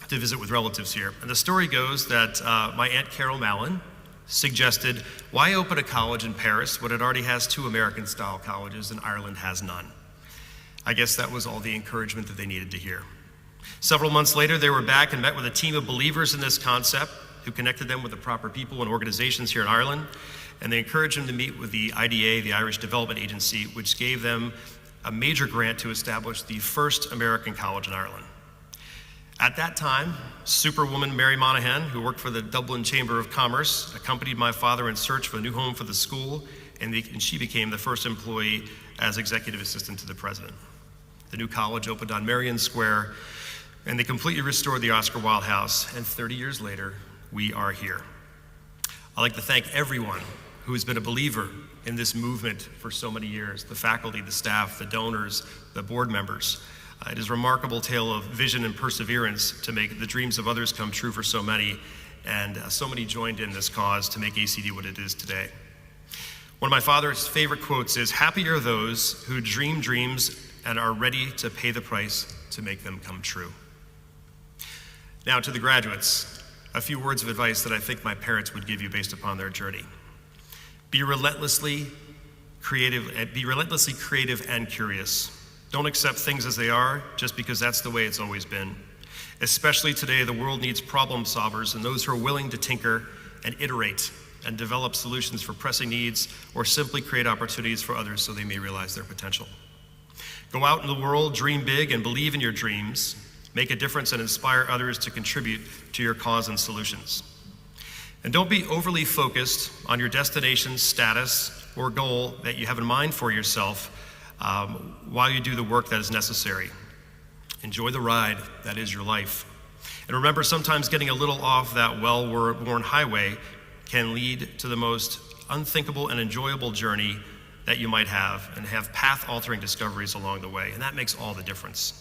to visit with relatives here. And the story goes that my Aunt Carol Mallon suggested, why open a college in Paris when it already has 2 American-style colleges and Ireland has none? I guess that was all the encouragement that they needed to hear. Several months later, they were back and met with a team of believers in this concept who connected them with the proper people and organizations here in Ireland. And they encouraged them to meet with the IDA, the Irish Development Agency, which gave them a major grant to establish the first American college in Ireland. At that time, superwoman Mary Monaghan, who worked for the Dublin Chamber of Commerce, accompanied my father in search of a new home for the school, and she became the first employee as executive assistant to the president. The new college opened on Marion Square, and they completely restored the Oscar Wilde House, and 30 years later, we are here. I'd like to thank everyone who has been a believer in this movement for so many years, the faculty, the staff, the donors, the board members. It is a remarkable tale of vision and perseverance to make the dreams of others come true for so many, and so many joined in this cause to make ACD what it is today. One of my father's favorite quotes is, "Happy are those who dream dreams and are ready to pay the price to make them come true." Now to the graduates, a few words of advice that I think my parents would give you based upon their journey. Be relentlessly creative and curious. Don't accept things as they are just because that's the way it's always been. Especially today, the world needs problem solvers and those who are willing to tinker and iterate and develop solutions for pressing needs or simply create opportunities for others so they may realize their potential. Go out in the world, dream big, and believe in your dreams. Make a difference and inspire others to contribute to your cause and solutions. And don't be overly focused on your destination, status, or goal that you have in mind for yourself while you do the work that is necessary. Enjoy the ride that is your life. And remember, sometimes getting a little off that well-worn highway can lead to the most unthinkable and enjoyable journey that you might have, and have path-altering discoveries along the way, and that makes all the difference.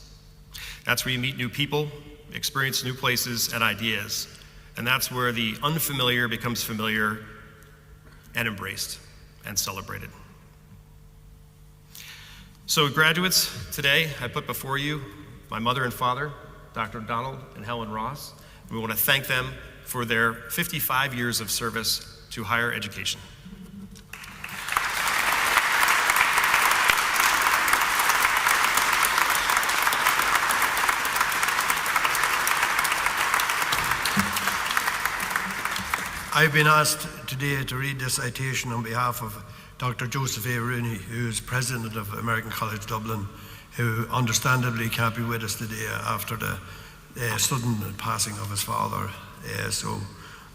That's where you meet new people, experience new places and ideas, and that's where the unfamiliar becomes familiar and embraced and celebrated. So graduates, today I put before you my mother and father, Dr. Donald and Helen Ross. We want to thank them for their 55 years of service to higher education. I've been asked today to read this citation on behalf of Dr. Joseph A. Rooney, who is president of American College Dublin, who understandably can't be with us today after the sudden passing of his father. So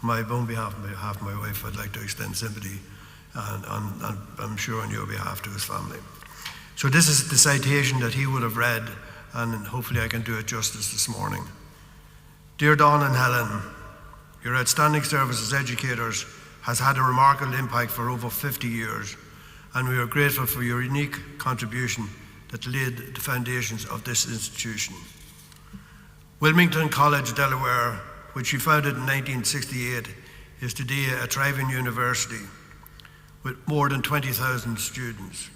on behalf of my wife, I'd like to extend sympathy, and I'm sure on your behalf, to his family. So this is the citation that he would have read, and hopefully I can do it justice this morning. Dear Dawn and Helen, your outstanding service as educators has had a remarkable impact for over 50 years, and we are grateful for your unique contribution that laid the foundations of this institution. Wilmington College, Delaware, which you founded in 1968, is today a thriving university with more than 20,000 students.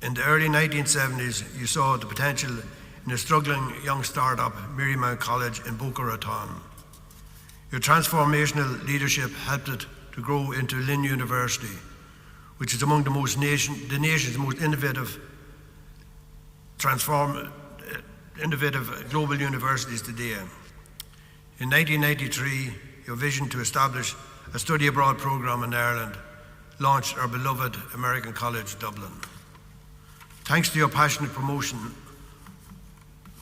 In the early 1970s, you saw the potential in a struggling young startup, Marymount College in Boca Raton. Your transformational leadership helped it to grow into Lynn University, which is among the nation's most innovative global universities today. In 1993, your vision to establish a study abroad program in Ireland launched our beloved American College, Dublin. Thanks to your passionate promotion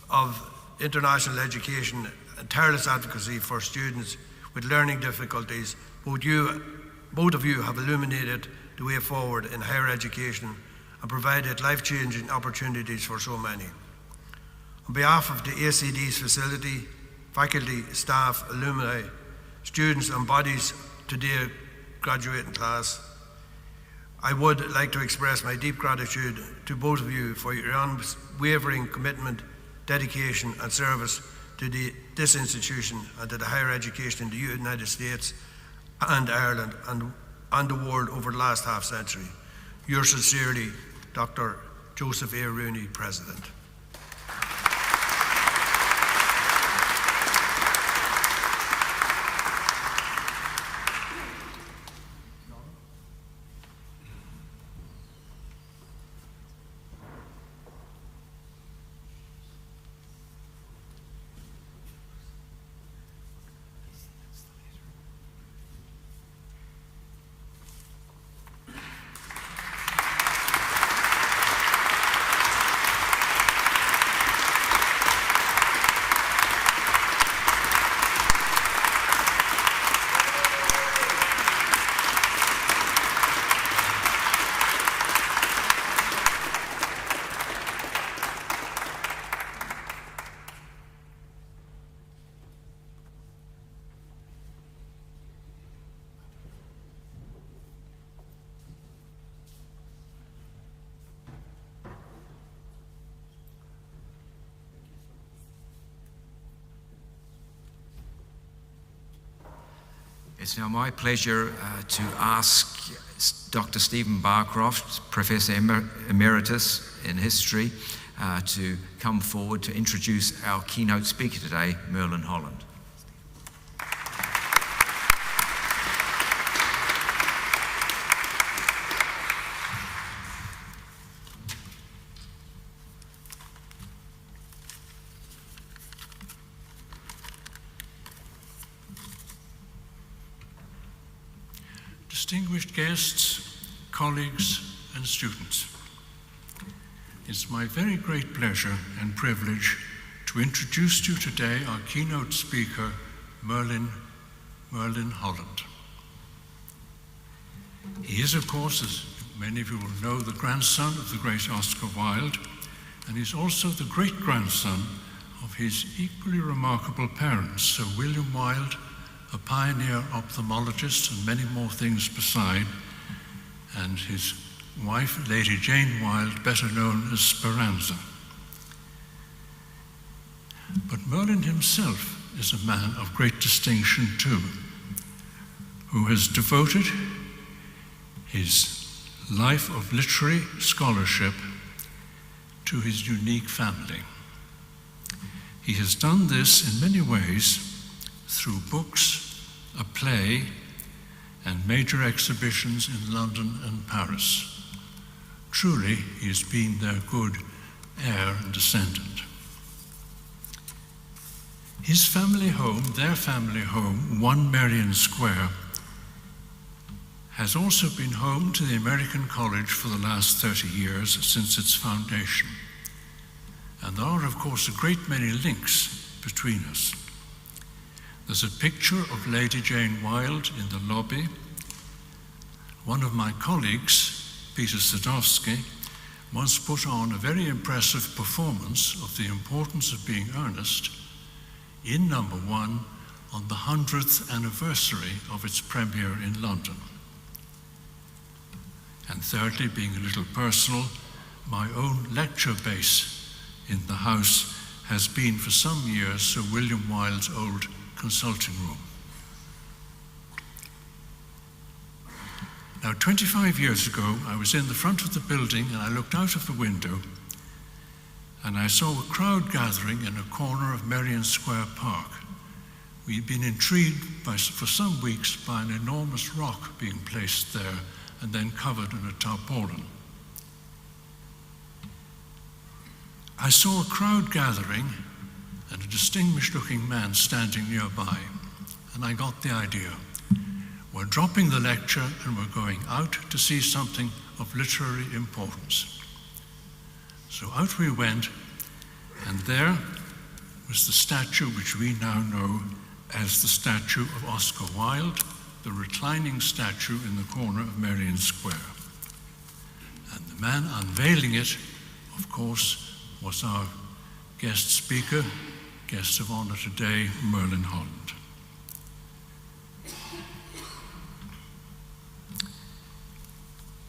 of international education and tireless advocacy for students with learning difficulties, both of you have illuminated the way forward in higher education and provided life-changing opportunities for so many. On behalf of the ACD's facility, faculty, staff, alumni, students and bodies today graduating class, I would like to express my deep gratitude to both of you for your unwavering commitment, dedication and service to this institution and to the higher education in the United States and Ireland and the world over the last half century. Yours sincerely, Dr. Joseph A. Rooney, President. It's now my pleasure to ask Dr. Stephen Barcroft, Professor Emeritus in History, to come forward to introduce our keynote speaker today, Merlin Holland. Distinguished guests, colleagues, and students, it's my very great pleasure and privilege to introduce to you today our keynote speaker, Merlin Holland. He is, of course, as many of you will know, the grandson of the great Oscar Wilde, and he's also the great-grandson of his equally remarkable parents, Sir William Wilde, a pioneer ophthalmologist and many more things beside, and his wife, Lady Jane Wilde, better known as Speranza. But Merlin himself is a man of great distinction too, who has devoted his life of literary scholarship to his unique family. He has done this in many ways through books, a play, and major exhibitions in London and Paris. Truly, he has been their good heir and descendant. His family home, their family home, 1 Merrion Square, has also been home to the American College for the last 30 years since its foundation. And there are, of course, a great many links between us. There's a picture of Lady Jane Wilde in the lobby. One of my colleagues, Peter Sadowski, once put on a very impressive performance of the importance of being earnest in number 1 on the 100th anniversary of its premiere in London. And thirdly, being a little personal, my own lecture base in the house has been for some years Sir William Wilde's old consulting room. Now, 25 years ago, I was in the front of the building and I looked out of the window and I saw a crowd gathering in a corner of Merrion Square Park. We'd been intrigued for some weeks by an enormous rock being placed there and then covered in a tarpaulin. I saw a crowd gathering and a distinguished-looking man standing nearby, and I got the idea. We're dropping the lecture and we're going out to see something of literary importance. So out we went, and there was the statue which we now know as the statue of Oscar Wilde, the reclining statue in the corner of Merrion Square. And the man unveiling it, of course, was our guest speaker, guest of honor today, Merlin Holland.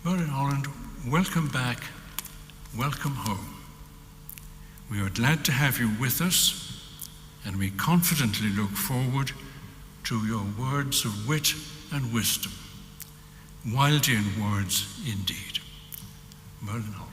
Merlin Holland, welcome back, welcome home. We are glad to have you with us, and we confidently look forward to your words of wit and wisdom. Wildean words indeed. Merlin Holland.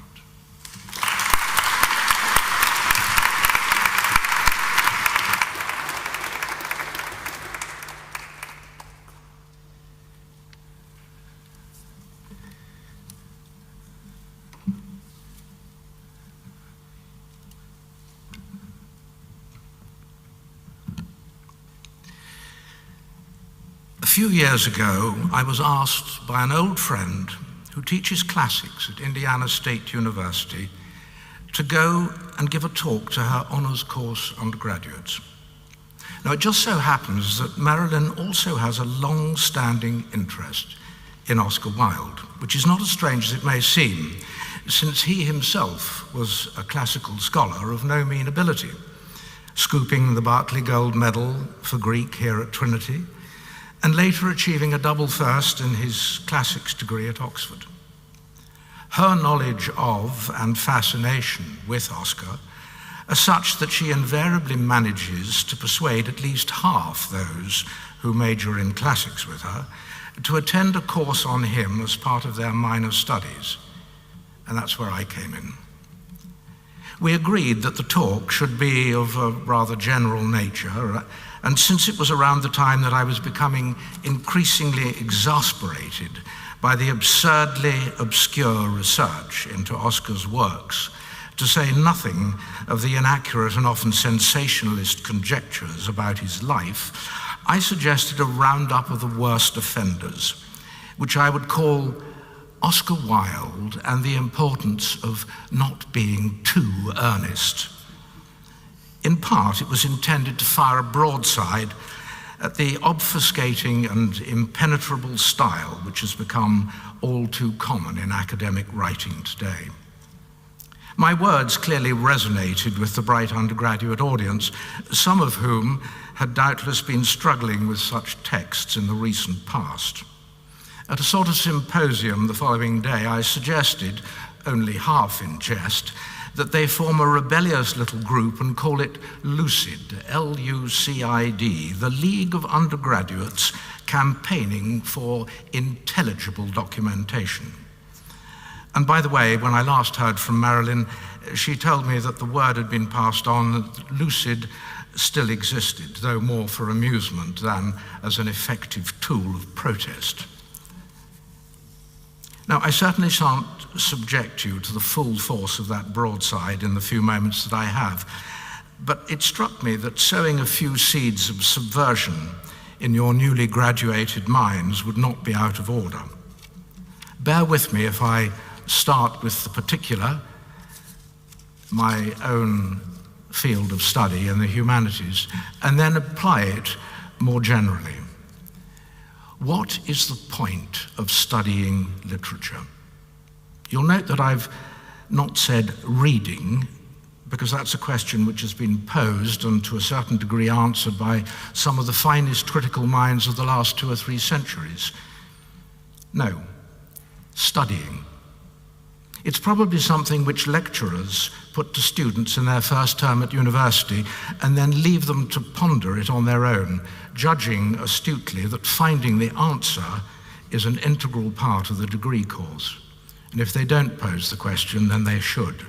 A few years ago, I was asked by an old friend who teaches classics at Indiana State University to go and give a talk to her honors course undergraduates. Now, it just so happens that Marilyn also has a long-standing interest in Oscar Wilde, which is not as strange as it may seem, since he himself was a classical scholar of no mean ability, scooping the Berkeley Gold Medal for Greek here at Trinity, and later achieving a double first in his classics degree at Oxford. Her knowledge of and fascination with Oscar are such that she invariably manages to persuade at least half those who major in classics with her to attend a course on him as part of their minor studies. And that's where I came in. We agreed that the talk should be of a rather general nature, and since it was around the time that I was becoming increasingly exasperated by the absurdly obscure research into Oscar's works, to say nothing of the inaccurate and often sensationalist conjectures about his life, I suggested a roundup of the worst offenders, which I would call Oscar Wilde and the importance of not being too earnest. In part, it was intended to fire a broadside at the obfuscating and impenetrable style which has become all too common in academic writing today. My words clearly resonated with the bright undergraduate audience, some of whom had doubtless been struggling with such texts in the recent past. At a sort of symposium the following day, I suggested, only half in jest, that they form a rebellious little group and call it LUCID, L-U-C-I-D, the League of Undergraduates Campaigning for Intelligible Documentation. And by the way, when I last heard from Marilyn, she told me that the word had been passed on that LUCID still existed, though more for amusement than as an effective tool of protest. Now, I certainly shan't subject you to the full force of that broadside in the few moments that I have, but it struck me that sowing a few seeds of subversion in your newly graduated minds would not be out of order. Bear with me if I start with the particular, my own field of study in the humanities, and then apply it more generally. What is the point of studying literature? You'll note that I've not said reading, because that's a question which has been posed and to a certain degree answered by some of the finest critical minds of the last 2 or 3 centuries. No, studying. It's probably something which lecturers put to students in their first term at university and then leave them to ponder it on their own, judging astutely that finding the answer is an integral part of the degree course. And if they don't pose the question, then they should.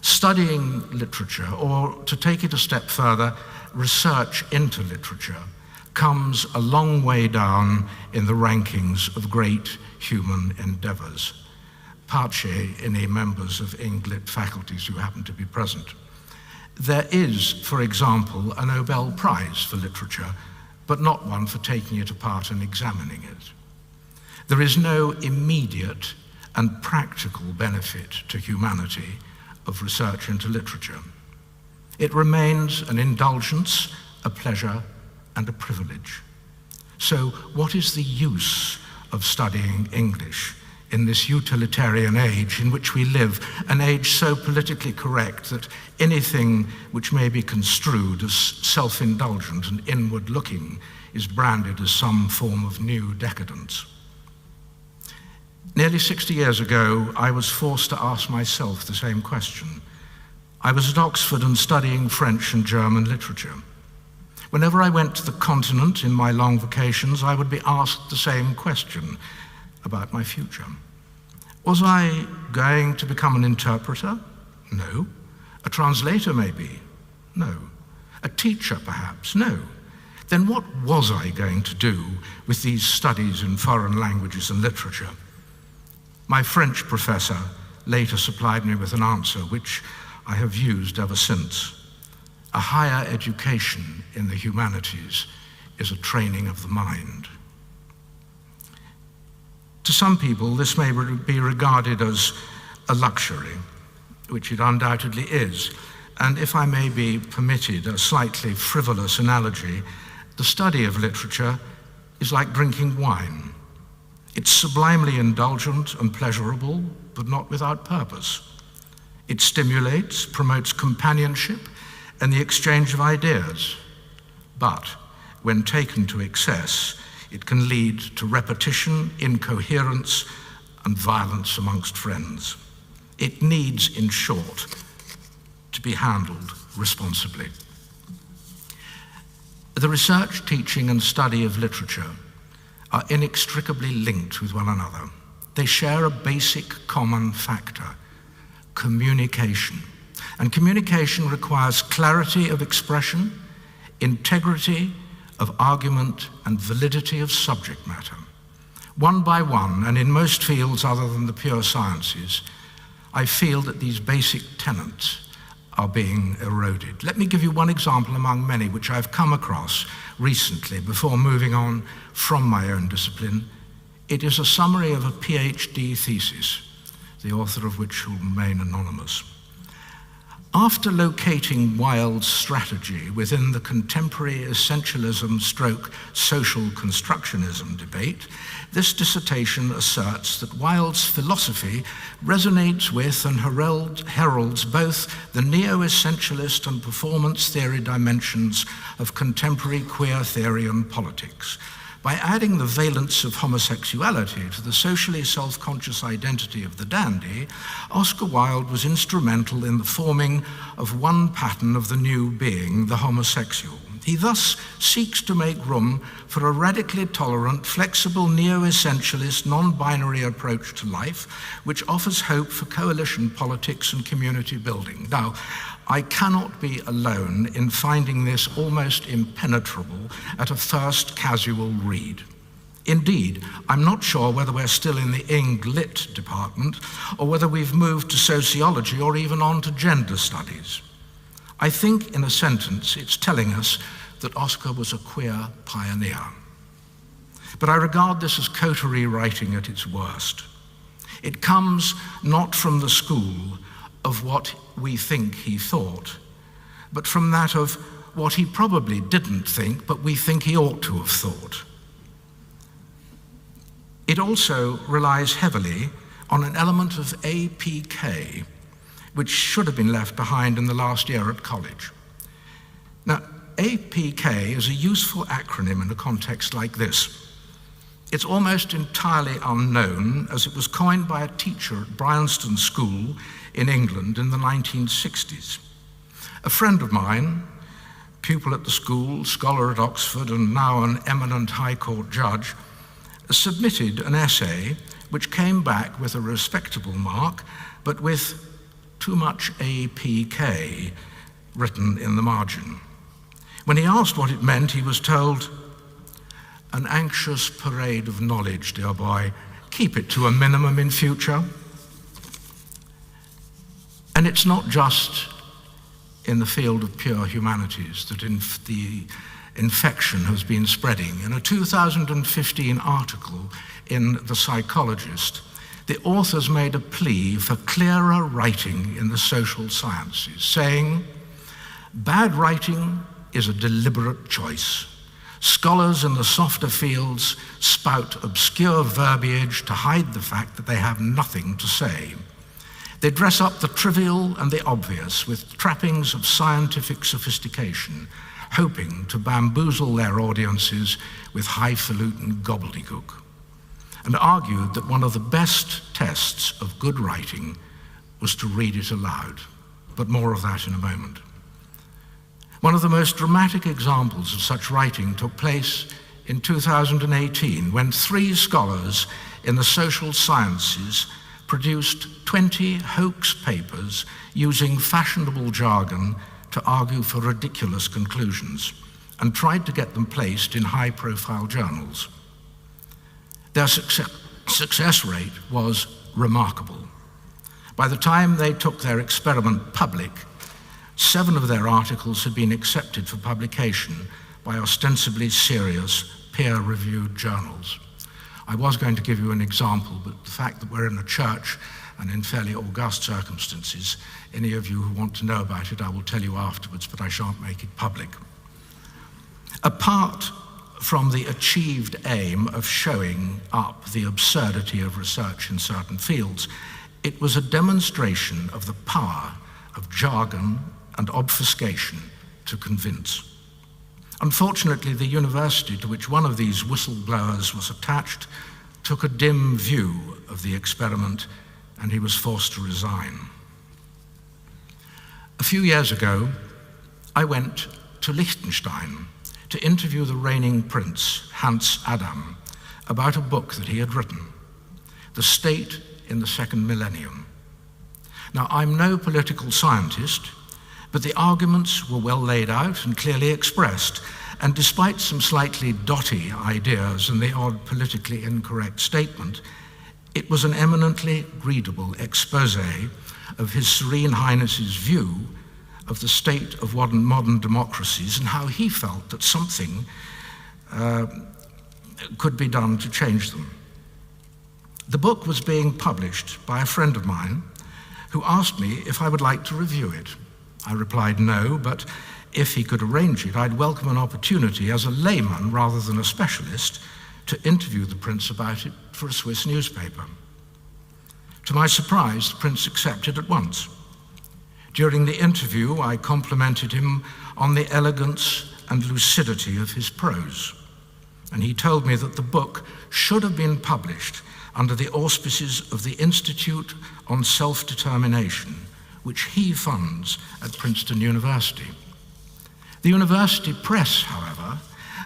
Studying literature, or to take it a step further, research into literature, comes a long way down in the rankings of great human endeavors. Parce any members of Ing.Lit faculties who happen to be present. There is, for example, a Nobel Prize for literature, but not one for taking it apart and examining it. There is no immediate and practical benefit to humanity of research into literature. It remains an indulgence, a pleasure, and a privilege. So what is the use of studying English in this utilitarian age in which we live, an age so politically correct that anything which may be construed as self-indulgent and inward-looking is branded as some form of new decadence? Nearly 60 years ago, I was forced to ask myself the same question. I was at Oxford and studying French and German literature. Whenever I went to the continent in my long vacations, I would be asked the same question about my future. Was I going to become an interpreter? No. A translator, maybe? No. A teacher, perhaps? No. Then what was I going to do with these studies in foreign languages and literature? My French professor later supplied me with an answer which I have used ever since. A higher education in the humanities is a training of the mind. To some people, this may be regarded as a luxury, which it undoubtedly is. And if I may be permitted a slightly frivolous analogy, the study of literature is like drinking wine. It's sublimely indulgent and pleasurable, but not without purpose. It stimulates, promotes companionship, and the exchange of ideas. But when taken to excess, it can lead to repetition, incoherence, and violence amongst friends. It needs, in short, to be handled responsibly. The research, teaching, and study of literature are inextricably linked with one another. They share a basic common factor: communication. And communication requires clarity of expression, integrity of argument, and validity of subject matter. One by one, and in most fields other than the pure sciences, I feel that these basic tenets are being eroded. Let me give you one example among many which I've come across recently before moving on from my own discipline. It is a summary of a PhD thesis, the author of which will remain anonymous. After locating Wilde's strategy within the contemporary essentialism stroke social constructionism debate, this dissertation asserts that Wilde's philosophy resonates with and heralds both the neo-essentialist and performance theory dimensions of contemporary queer theory and politics. By adding the valence of homosexuality to the socially self-conscious identity of the dandy, Oscar Wilde was instrumental in the forming of one pattern of the new being, the homosexual. He thus seeks to make room for a radically tolerant, flexible, neo-essentialist, non-binary approach to life, which offers hope for coalition politics and community building. Now, I cannot be alone in finding this almost impenetrable at a first casual read. Indeed, I'm not sure whether we're still in the Ing.Lit department or whether we've moved to sociology or even on to gender studies. I think, in a sentence, it's telling us that Oscar was a queer pioneer. But I regard this as coterie writing at its worst. It comes not from the school of what we think he thought, but from that of what he probably didn't think, but we think he ought to have thought. It also relies heavily on an element of APK, which should have been left behind in the last year at college. Now, APK is a useful acronym in a context like this. It's almost entirely unknown, as it was coined by a teacher at Bryanston School in England in the 1960s. A friend of mine, pupil at the school, scholar at Oxford, and now an eminent High Court judge, submitted an essay which came back with a respectable mark, but with too much APK written in the margin. When he asked what it meant, he was told, "An anxious parade of knowledge, dear boy. Keep it to a minimum in future." And it's not just in the field of pure humanities that the infection has been spreading. In a 2015 article in The Psychologist, the authors made a plea for clearer writing in the social sciences, saying, "Bad writing is a deliberate choice. Scholars in the softer fields spout obscure verbiage to hide the fact that they have nothing to say. They dress up the trivial and the obvious with trappings of scientific sophistication, hoping to bamboozle their audiences with highfalutin gobbledygook," and argued that one of the best tests of good writing was to read it aloud. But more of that in a moment. One of the most dramatic examples of such writing took place in 2018 when 3 scholars in the social sciences produced 20 hoax papers using fashionable jargon to argue for ridiculous conclusions and tried to get them placed in high-profile journals. Their success rate was remarkable. By the time they took their experiment public, 7 of their articles had been accepted for publication by ostensibly serious peer-reviewed journals. I was going to give you an example, but the fact that we're in a church and in fairly august circumstances, any of you who want to know about it, I will tell you afterwards, but I shan't make it public. Apart from the achieved aim of showing up the absurdity of research in certain fields, it was a demonstration of the power of jargon and obfuscation to convince. Unfortunately, the university to which one of these whistleblowers was attached took a dim view of the experiment, and he was forced to resign. A few years ago, I went to Liechtenstein to interview the reigning prince, Hans Adam, about a book that he had written, The State in the Second Millennium. Now, I'm no political scientist, but the arguments were well laid out and clearly expressed, and despite some slightly dotty ideas and the odd politically incorrect statement, it was an eminently readable exposé of His Serene Highness's view of the state of modern democracies and how he felt that something could be done to change them. The book was being published by a friend of mine who asked me if I would like to review it. I replied no, but if he could arrange it, I'd welcome an opportunity as a layman rather than a specialist to interview the prince about it for a Swiss newspaper. To my surprise, the prince accepted at once. During the interview, I complimented him on the elegance and lucidity of his prose, and he told me that the book should have been published under the auspices of the Institute on Self-Determination, which he funds at Princeton University. The university press, however,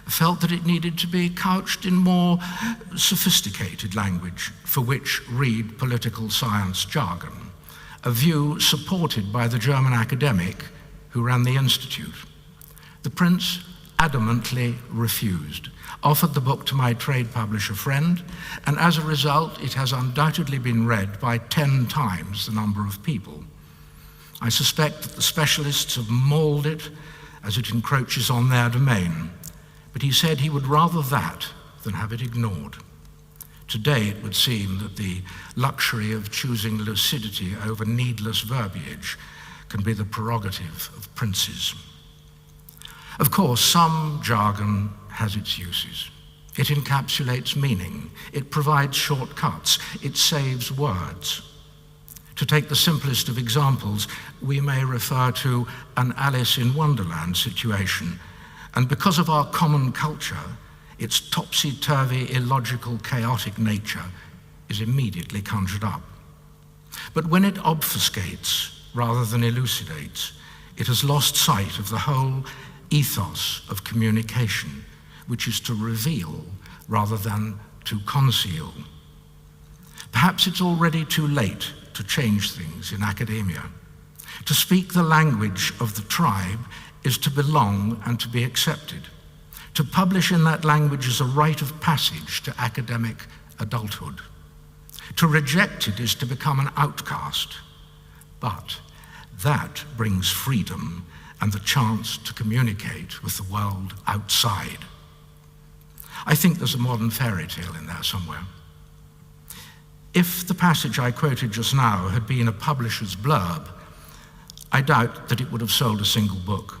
felt that it needed to be couched in more sophisticated language for which read political science jargon, a view supported by the German academic who ran the institute. The prince adamantly refused, offered the book to my trade publisher friend, and as a result, it has undoubtedly been read by 10 times the number of people. I suspect that the specialists have mauled it as it encroaches on their domain, but he said he would rather that than have it ignored. Today, it would seem that the luxury of choosing lucidity over needless verbiage can be the prerogative of princes. Of course, some jargon has its uses. It encapsulates meaning, it provides shortcuts, it saves words. To take the simplest of examples, we may refer to an Alice in Wonderland situation, and because of our common culture, its topsy-turvy, illogical, chaotic nature is immediately conjured up. But when it obfuscates rather than elucidates, it has lost sight of the whole ethos of communication, which is to reveal rather than to conceal. Perhaps it's already too late to change things in academia. To speak the language of the tribe is to belong and to be accepted. To publish in that language is a rite of passage to academic adulthood. To reject it is to become an outcast. But that brings freedom and the chance to communicate with the world outside. I think there's a modern fairy tale in there somewhere. If the passage I quoted just now had been a publisher's blurb, I doubt that it would have sold a single book.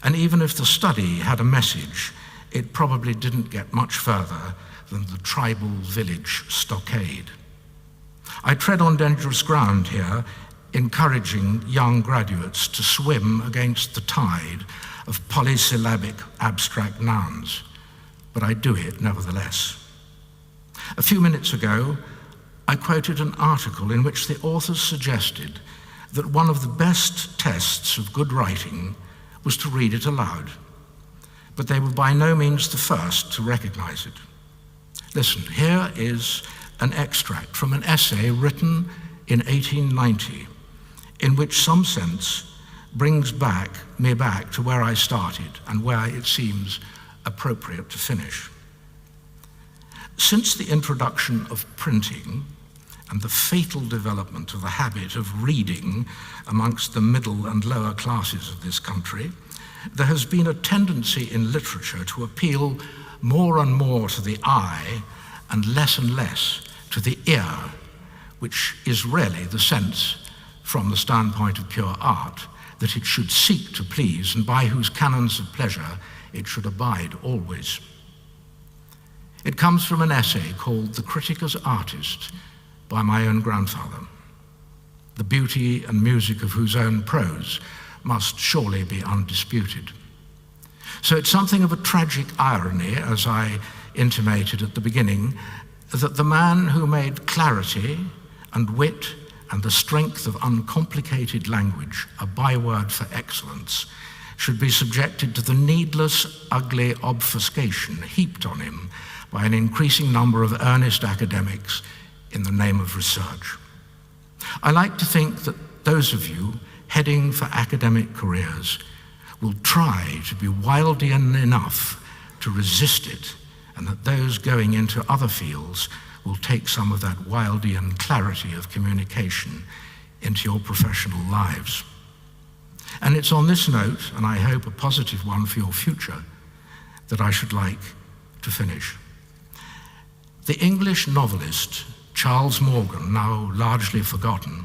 And even if the study had a message, it probably didn't get much further than the tribal village stockade. I tread on dangerous ground here, encouraging young graduates to swim against the tide of polysyllabic abstract nouns, but I do it nevertheless. A few minutes ago, I quoted an article in which the authors suggested that one of the best tests of good writing was to read it aloud, but they were by no means the first to recognize it. Listen, here is an extract from an essay written in 1890, in which some sense brings me back to where I started and where it seems appropriate to finish. Since the introduction of printing and the fatal development of the habit of reading amongst the middle and lower classes of this country, there has been a tendency in literature to appeal more and more to the eye and less to the ear, which is really the sense, from the standpoint of pure art, that it should seek to please and by whose canons of pleasure it should abide always. It comes from an essay called The Critic as Artist by my own grandfather, the beauty and music of whose own prose must surely be undisputed. So it's something of a tragic irony, as I intimated at the beginning, that the man who made clarity and wit and the strength of uncomplicated language a byword for excellence should be subjected to the needless, ugly obfuscation heaped on him by an increasing number of earnest academics in the name of research. I like to think that those of you heading for academic careers will try to be Wildian enough to resist it, and that those going into other fields will take some of that Wildian clarity of communication into your professional lives. And it's on this note, and I hope a positive one for your future, that I should like to finish. The English novelist Charles Morgan, now largely forgotten,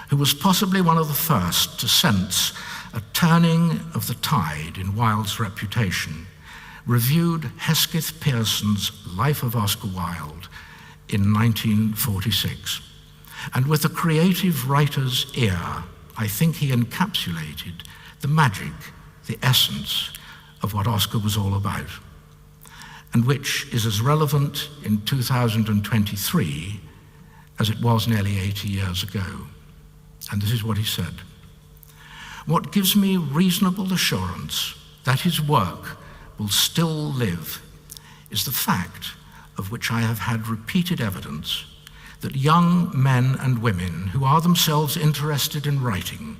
who was possibly one of the first to sense a turning of the tide in Wilde's reputation, reviewed Hesketh Pearson's Life of Oscar Wilde in 1946. And with a creative writer's ear, I think he encapsulated the magic, the essence of what Oscar was all about, and which is as relevant in 2023 as it was nearly 80 years ago. And this is what he said: "What gives me reasonable assurance that his work will still live is the fact, of which I have had repeated evidence, that young men and women who are themselves interested in writing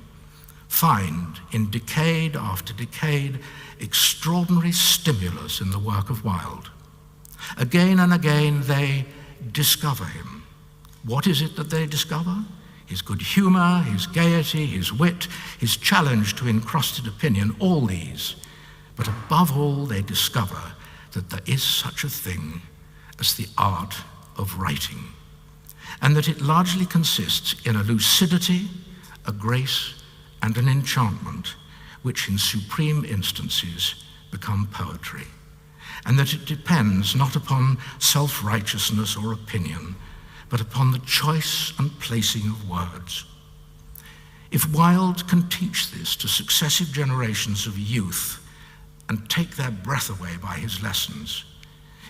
find, in decade after decade, extraordinary stimulus in the work of Wilde. Again and again they discover him. What is it that they discover? His good humor, his gaiety, his wit, his challenge to encrusted opinion, all these. But above all, they discover that there is such a thing as the art of writing, and that it largely consists in a lucidity, a grace, and an enchantment, which in supreme instances become poetry, and that it depends not upon self-righteousness or opinion, but upon the choice and placing of words. If Wilde can teach this to successive generations of youth and take their breath away by his lessons,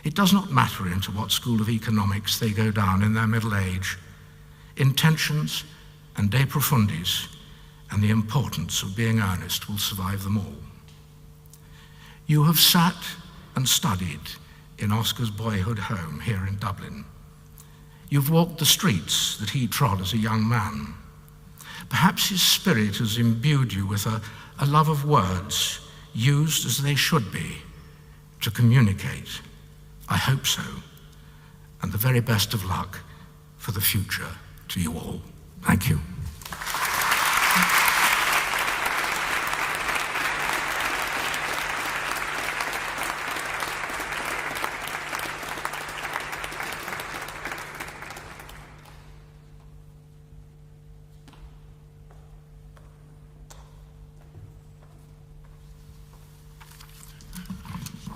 it does not matter into what school of economics they go down in their middle age. Intentions and de profundis and the importance of being earnest will survive them all. You have sat and studied in Oscar's boyhood home here in Dublin. You've walked the streets that he trod as a young man. Perhaps his spirit has imbued you with a love of words, used as they should be, to communicate. I hope so. And the very best of luck for the future to you all. Thank you.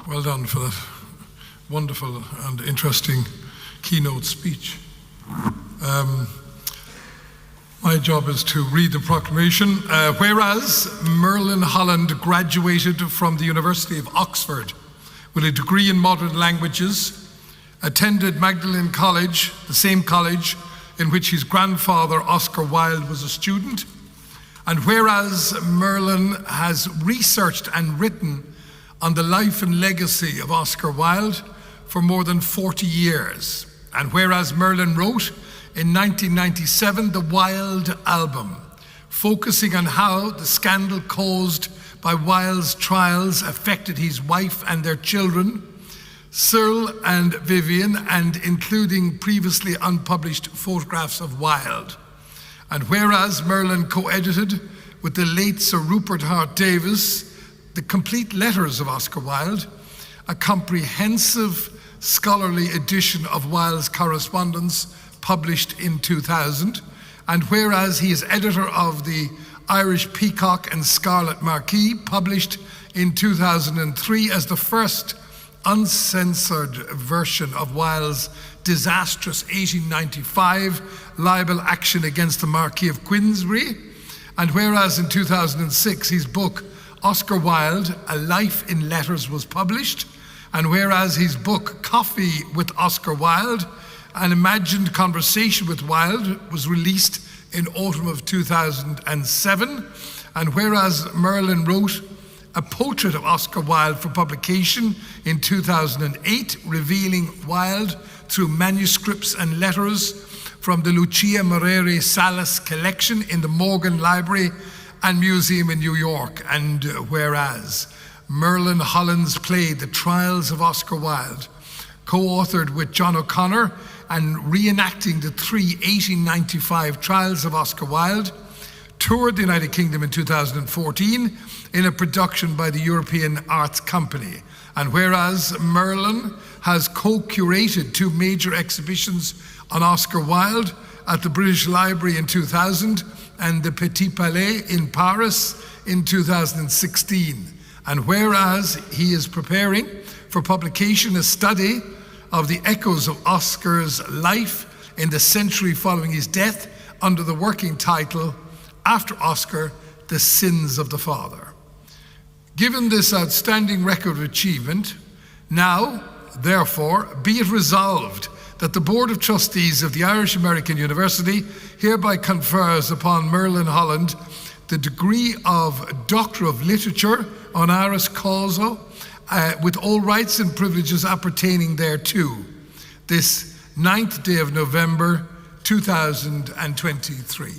Well done for that wonderful and interesting keynote speech. My job is to read the proclamation. Whereas Merlin Holland graduated from the University of Oxford with a degree in modern languages, attended Magdalen College, the same college in which his grandfather Oscar Wilde was a student, and whereas Merlin has researched and written on the life and legacy of Oscar Wilde for more than 40 years. And whereas Merlin wrote in 1997 the Wilde album, focusing on how the scandal caused by Wilde's trials affected his wife and their children, Cyril and Vivian, and including previously unpublished photographs of Wilde. And whereas Merlin co-edited with the late Sir Rupert Hart Davis the complete letters of Oscar Wilde, a comprehensive scholarly edition of Wilde's correspondence published in 2000, and whereas he is editor of the Irish Peacock and Scarlet Marquis, published in 2003 as the first uncensored version of Wilde's disastrous 1895 libel action against the Marquis of Queensberry, and whereas in 2006 his book Oscar Wilde, A Life in Letters was published, and whereas his book Coffee with Oscar Wilde, An Imagined Conversation with Wilde was released in autumn of 2007, and whereas Merlin wrote a portrait of Oscar Wilde for publication in 2008, revealing Wilde through manuscripts and letters from the Lucia Moreri Salas collection in the Morgan Library and Museum in New York, and whereas Merlin Holland's play The Trials of Oscar Wilde, co-authored with John O'Connor and reenacting the three 1895 trials of Oscar Wilde, toured the United Kingdom in 2014 in a production by the European Arts Company. And whereas Merlin has co-curated two major exhibitions on Oscar Wilde at the British Library in 2000 and the Petit Palais in Paris in 2016. And whereas he is preparing for publication a study of the echoes of Oscar's life in the century following his death under the working title, After Oscar, The Sins of the Father. Given this outstanding record of achievement, now, therefore, be it resolved that the Board of Trustees of the Irish American University hereby confers upon Merlin Holland the degree of Doctor of Literature honoris causa, with all rights and privileges appertaining thereto, this 9th day of November 2023.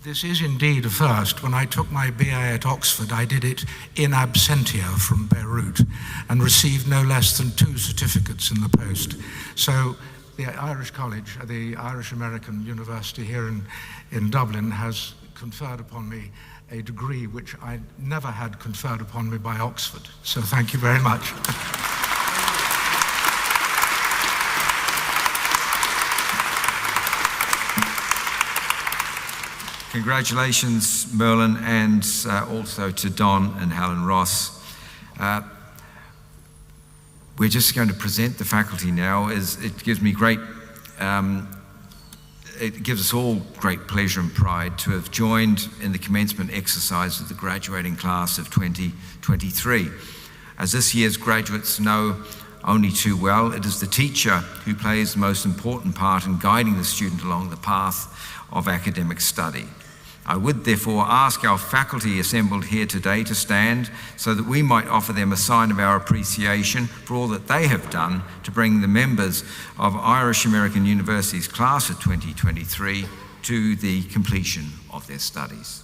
This is indeed a first. When I took my BA at Oxford, I did it in absentia from Beirut and received no less than 2 certificates in the post. So the Irish College, the Irish American University here in Dublin has conferred upon me a degree which I never had conferred upon me by Oxford. So thank you very much. Congratulations, Merlin, and also to Don and Helen Ross. We're just going to present the faculty now. It gives me it gives us all great pleasure and pride to have joined in the commencement exercise of the graduating class of 2023. As this year's graduates know only too well, it is the teacher who plays the most important part in guiding the student along the path of academic study. I would therefore ask our faculty assembled here today to stand so that we might offer them a sign of our appreciation for all that they have done to bring the members of Irish American University's class of 2023 to the completion of their studies.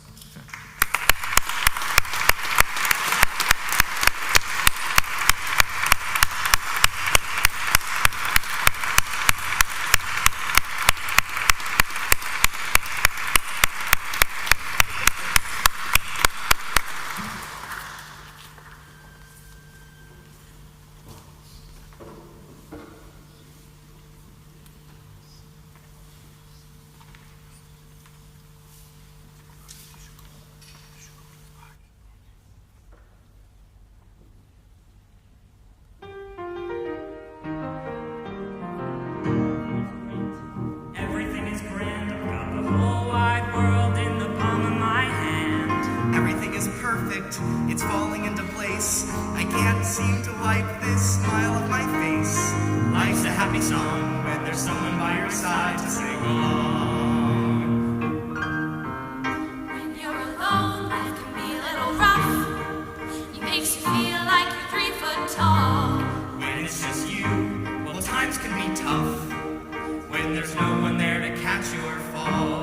It's falling into place. I can't seem to wipe this smile off my face. Life's a happy song when there's someone by your side to sing along. When you're alone, life can be a little rough. It makes you feel like you're 3 foot tall. When it's just you, well, times can be tough. When there's no one there to catch your fall.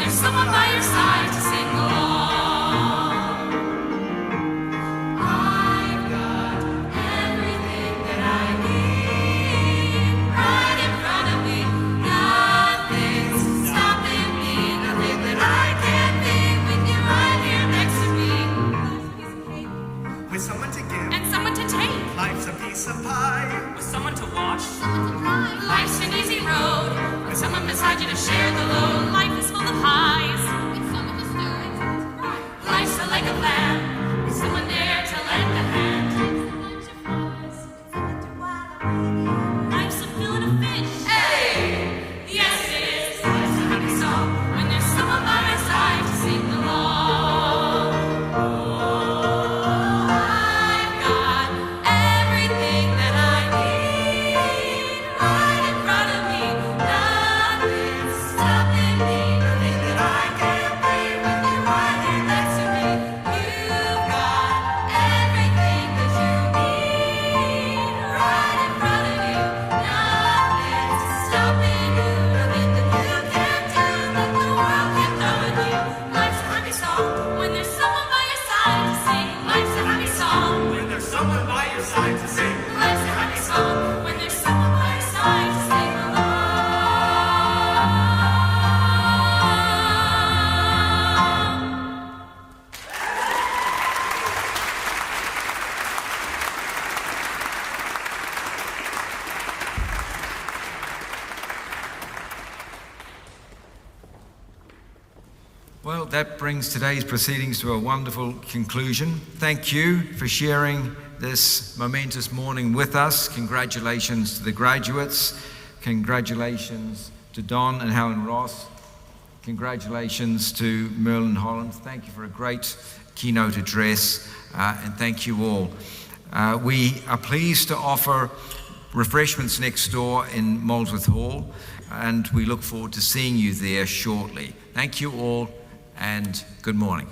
Someone by your side to sing along. I've got everything that I need right in front of me. Nothing's stopping me, nothing that I can't be when you're right here next to me. With someone to give and someone to take. Life's a piece of pie. With someone to watch, someone to cry. Life's an easy road. With someone beside you to share the load. Life is full of highs. With someone to stir and someone to cry. Life's a leg of lamb. With someone there to lend a hand. Life's a fillet of fish. Hey! Yes, it is. Life's a happy song when there's someone by my side to sing along. I've got everything that I need right in front of me. Nothing's stopping me, nothing that I can't be when you're right here next to me. You've got everything that you need right in front of you. Nothing's stopping you, nothing that you can't do, that the world can throw at you. Life's a happy song when there's someone by your side to sing. Life's a happy song when there's someone by your side to sing. Life's a happy song when there's someone by your side to sing along. Well, that brings today's proceedings to a wonderful conclusion. Thank you for sharing this momentous morning with us. Congratulations to the graduates. Congratulations to Don and Helen Ross. Congratulations to Merlin Holland. Thank you for a great keynote address, and thank you all. We are pleased to offer refreshments next door in Molesworth Hall, and we look forward to seeing you there shortly. Thank you all, and good morning.